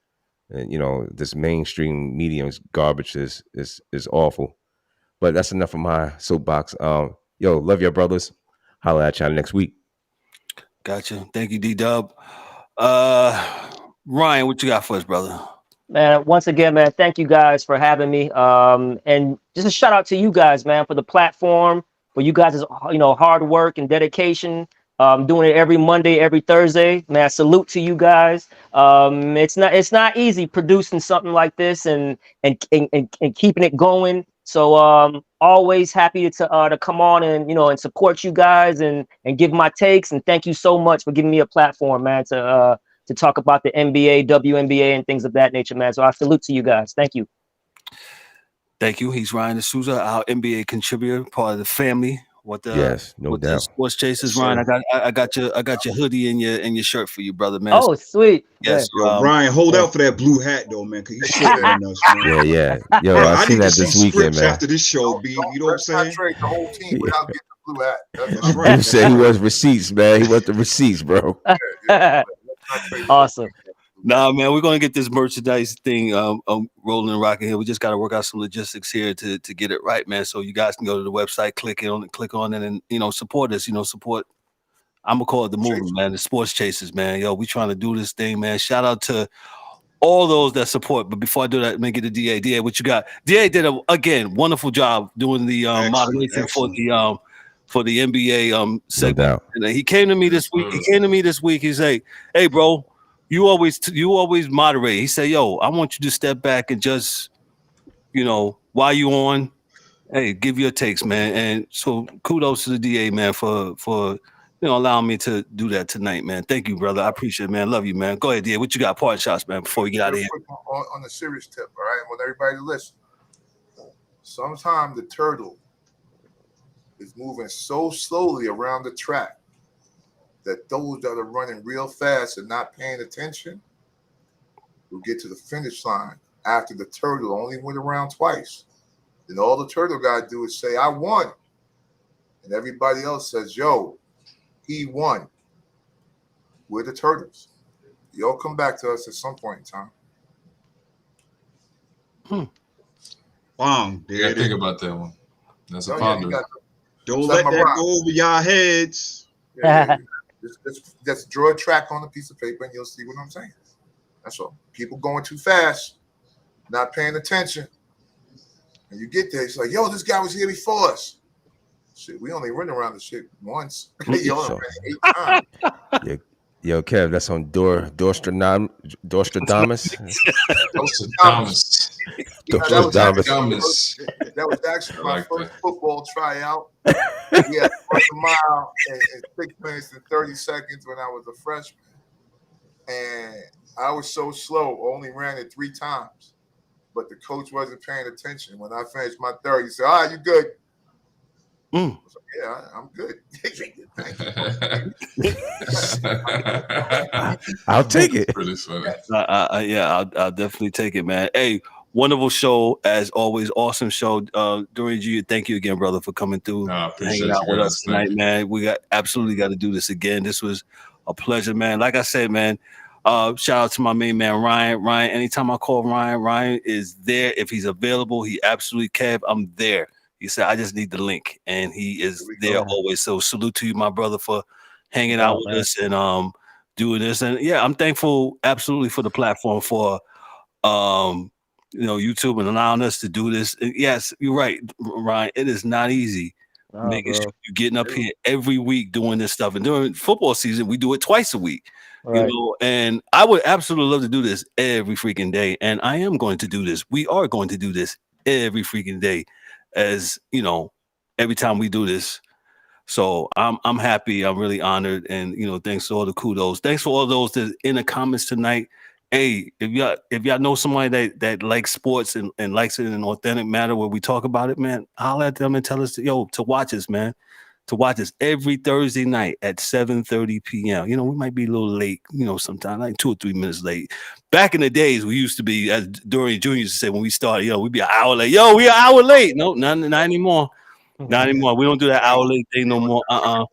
And, this mainstream medium's garbage is awful. But that's enough of my soapbox. Love your brothers. Holla at y'all next week. Gotcha. Thank you, D-Dub. Ryan, what you got for us, brother? Man, once again, man, thank you guys for having me. And just a shout out to you guys, man, for the platform, for you guys' hard work and dedication. Doing it every Monday, every Thursday. Man, salute to you guys. It's not easy producing something like this and keeping it going. So always happy to come on and and support you guys and give my takes. And thank you so much for giving me a platform, man, to talk about the NBA, WNBA, and things of that nature, man. So I salute to you guys. Thank you. Thank you. He's Ryan DeSouza, our NBA contributor, part of the family. Yes, no doubt. The Sports Chasers, Ryan. I got your hoodie and your shirt for you, brother, man. Oh, sweet. Yes, yo, Ryan, hold out for that blue hat though, man, because you short on us, man. Yeah. Yo, I seen that this weekend, man. After this show, B, you know what I'm saying? Trade the whole team without getting the blue hat. That's right. You said he was receipts, man. He was the receipts, bro. Awesome. Nah, man, we're gonna get this merchandise thing rolling and rocking here. We just gotta work out some logistics here to get it right, man. So you guys can go to the website, click on it, and support us. Support. I'm gonna call it the movement, man. The Sports Chasers, man. Yo, we trying to do this thing, man. Shout out to all those that support. But before I do that, let me get the DA. DA, what you got? DA did a wonderful job doing the moderation for the NBA segment. And he came to me this week. He's like, "Hey, bro. You always moderate." He said, "Yo, I want you to step back and just, while you on, hey, give your takes, man." And so kudos to the DA, man, for allowing me to do that tonight, man. Thank you, brother. I appreciate it, man. Love you, man. Go ahead, DA. What you got? Parting shots, man, before we get out of here. On the serious tip, all right? I want everybody to listen. Sometimes the turtle is moving so slowly around the track that those that are running real fast and not paying attention will get to the finish line after the turtle only went around twice. Then all the turtle got to do is say, "I won." And everybody else says, "Yo, he won." We're the turtles. Y'all come back to us at some point in time. Wow. Yeah, think about that one. That's a ponder. Don't let that go over y'all heads. Yeah. Just draw a track on a piece of paper and you'll see what I'm saying. That's all. People going too fast, not paying attention. And you get there, it's like, "Yo, this guy was here before us." Shit, we only run around the shit once. Y'all ran 8 times. Yo, Kev, that's on Dorstradamus. That was actually my first football tryout. We had a mile in 6 minutes and 30 seconds when I was a freshman. And I was so slow, only ran it 3 times. But the coach wasn't paying attention. When I finished my third, he said, "All right, you good?" I was like, "Yeah, I'm good." Thank you. I'll take it. Really funny. Yeah, I'll definitely take it, man. Hey, wonderful show as always. Awesome show. Dorian Jr., thank you again, brother, for coming through, hanging out with us tonight, man. We absolutely got to do this again. This was a pleasure, man. Like I said, man. Shout out to my main man Ryan. Ryan, anytime I call Ryan is there. If he's available, he absolutely Kev, I'm there. He said, I just need the link, and he is there always. So salute to you, my brother, for hanging out with us and doing this. And yeah, I'm thankful absolutely for the platform for YouTube and allowing us to do this. And yes, you're right, Ryan. It is not easy. Making sure you're getting up here every week doing this stuff. And during football season, we do it twice a week. Right. And I would absolutely love to do this every freaking day. And I am going to do this. We are going to do this every freaking day, as every time we do this. So I'm happy. I'm really honored. And thanks for all the kudos. Thanks for all those that in the comments tonight. Hey, if y'all know somebody that likes sports and likes it in an authentic manner where we talk about it, man, holler at them and tell us to watch us, man. To watch us every Thursday night at 7:30 p.m. We might be a little late, sometimes like 2 or 3 minutes late. Back in the days, we used to be, as Dorian Jr. used to say when we started, we'd be an hour late. We an hour late. No, not anymore. Not anymore. We don't do that hour late thing no more. I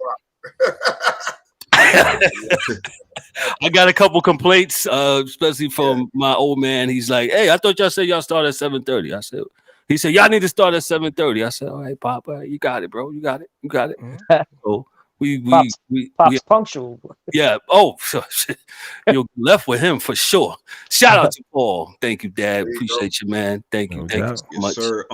got a couple complaints, especially from my old man. He's like, "Hey, I thought y'all said y'all start at 7:30." He said, y'all need to start at 7:30. I said, all right, Papa, you got it, bro. You got it. So we Pop's punctual. Yeah. Oh, you're left with him for sure. Shout out to Paul. Thank you, Dad. Appreciate you, man. Thank you. Thank you so much. Sir.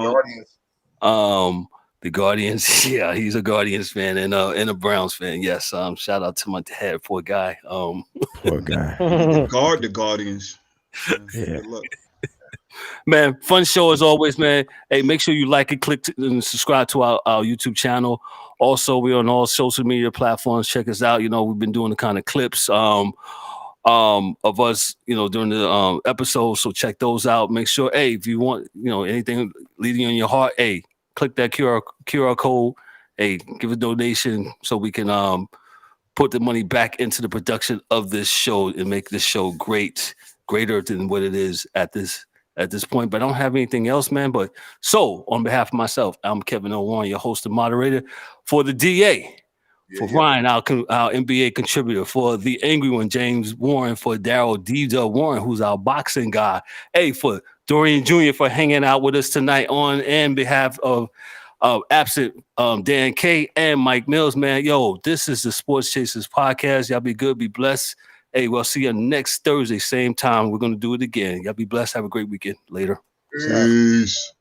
The Guardians. Yeah, he's a Guardians fan and a Browns fan. Yes. Shout out to my dad, poor guy. Poor guy. Guard the Guardians. Yeah. Good luck. Man, fun show as always, man. Hey, make sure you like it, click and subscribe to our YouTube channel. Also, we're on all social media platforms. Check us out. We've been doing the kind of clips of us, during the episode. So check those out. Make sure, hey, if you want, anything leading on your heart, hey, click that QR code. Hey, give a donation so we can put the money back into the production of this show and make this show greater than what it is at this point. But I don't have anything else, man. But so on behalf of myself, I'm Kevin L, your host and moderator. For the DA, Ryan, our NBA contributor, for the angry one, James Warren, for Daryl D. Warren, who's our boxing guy. Hey, for Dorian Jr. for hanging out with us tonight on behalf of absent Dan K and Mike Mills, man. This is the Sports Chasers podcast. Y'all be good, be blessed. Hey, we'll see you next Thursday, same time. We're going to do it again. Y'all be blessed. Have a great weekend. Later. Peace.